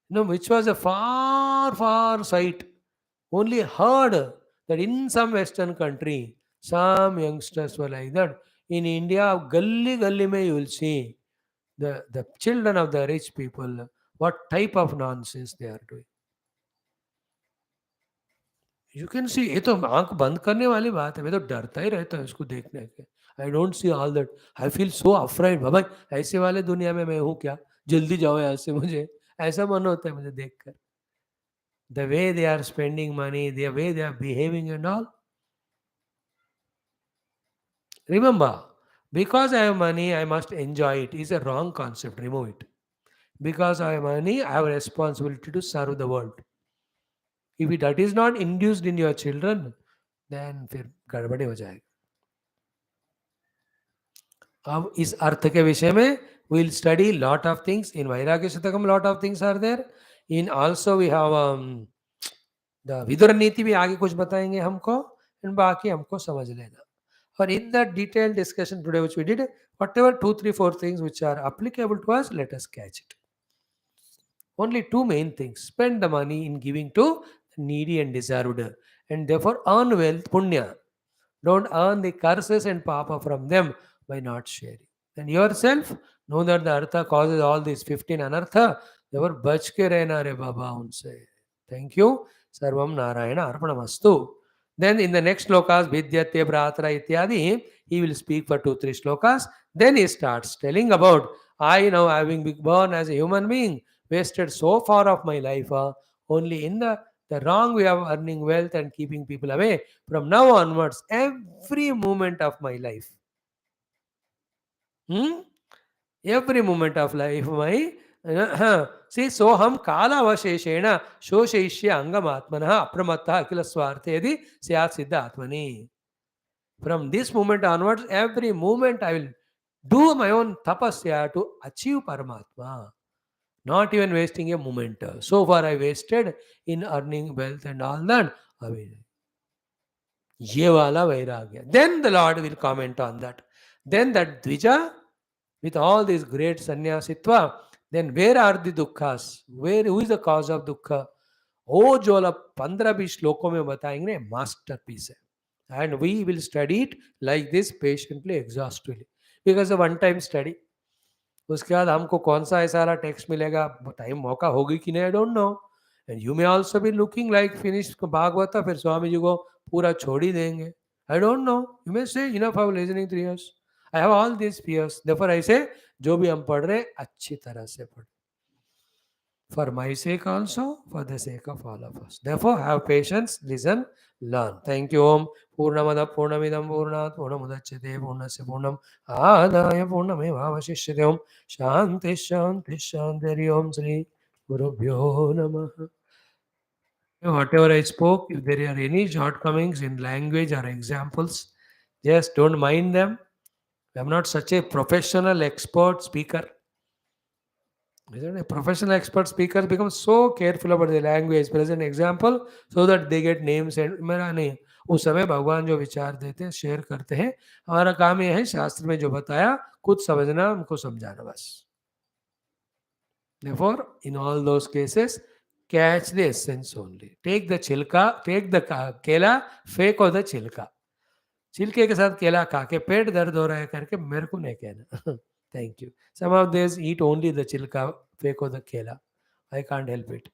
which was a far, far sight. Only heard that in some Western country, some youngsters were like that. In India, gully gully mein you will see the children of the rich people, what type of nonsense they are doing. You can see. ये तो आंख बंद करने वाली बात है. मैं तो डरता ही रहता हूँ इसको देखने के. I don't see all that. I feel so afraid. बाबा ऐसे वाले दुनिया में मैं हूँ क्या? जल्दी जाओ यहाँ से. मुझे ऐसा मन होता है मुझे देखकर. The way they are spending money, the way they are behaving and all. Remember, because I have money I must enjoy it is a wrong concept. Remove it. Because I have money I have a responsibility to serve the world. If that is not induced in your children, then फिर गड़बड़े हो जाएगा. अब इस अर्थ के विषय में we will study lot of things in Vairagya Shatakam. Lot of things are there. In also we have the Vidura Niti भी आगे कुछ बताएंगे हमको. and बाकी हमको समझ लेना. Or in that detailed discussion today which we did, whatever 2, 3, 4 things which are applicable to us, let us catch it. Only two main things. Spend the money in giving to the needy and deserved, and therefore earn wealth, punya. Don't earn the curses and papa from them by not sharing. And yourself, know that the artha causes all these 15 anartha. Therefore, bach ke rehna re baba unse. Thank you. Sarvam Narayana Arpanamastu. Then in the next slokas, Vidyate Bratra Ityadi, he will speak for 2, 3 slokas. Then he starts telling about, I now having been born as a human being, wasted so far of my life, only in the wrong way of earning wealth and keeping people away. From now onwards, every moment of my life, hmm? Every moment of life, my see, soham kalavasheshena shosheshya angamatmana apramatta akila swarthedi syat siddha atmani. From this moment onwards, every moment I will do my own tapasya to achieve Paramatma. Not even wasting a moment. So far I wasted in earning wealth and all that. I mean, ye wala vairagya. Then the Lord will comment on that. Then that Dvija, with all this great sannyasitva, then where are the dukkhas? Who is the cause of dukkha? वो जो 15-20 श्लोकों में बताएंगे masterpiece है. And we will study it like this patiently, exhaustively. Because a one-time study. उसके बाद हमको कौन सा ऐसा वाला टेक्स्ट मिलेगा, टाइम मौका होगी कि नहीं, I don't know. And you may also be looking like finish Bhagavata, फिर स्वामी जी को पूरा छोड़ ही देंगे. I don't know, you may say enough of listening 3 years. I have all this fears. Therefore I say जो भी हम पढ़ रहे अच्छी तरह से पढ़, for my sake also, for the sake of all of us. Therefore, have patience, listen, learn. Thank you. Om Purnamada Purnamidam Purnat Purnamudachyate Purnasya Purnam Adaya Purnamevavashishyate. Om Shanti Shanti Shanti. Om Sri Gurubhyo Namaha. Whatever I spoke, if there are any shortcomings in language or examples, just don't mind them. I am not such a professional expert speaker. Isn't a professional expert speakers become so careful about the language, present example, so that they get names and मेरा नहीं. उस समय भगवान जो विचार देते हैं share करते हैं. हमारा काम यह है शास्त्र में जो बताया कुछ समझना, हमको समझाना बस. Therefore, in all those cases, catch the essence only. Take the chilka, take the केला, फेंको the छिलका. छिलके के साथ केला खा के पेट दर्द हो रहा है करके मेरे को नहीं कहना. Thank you. Some of these eat only the chilka, feko the kela. I can't help it.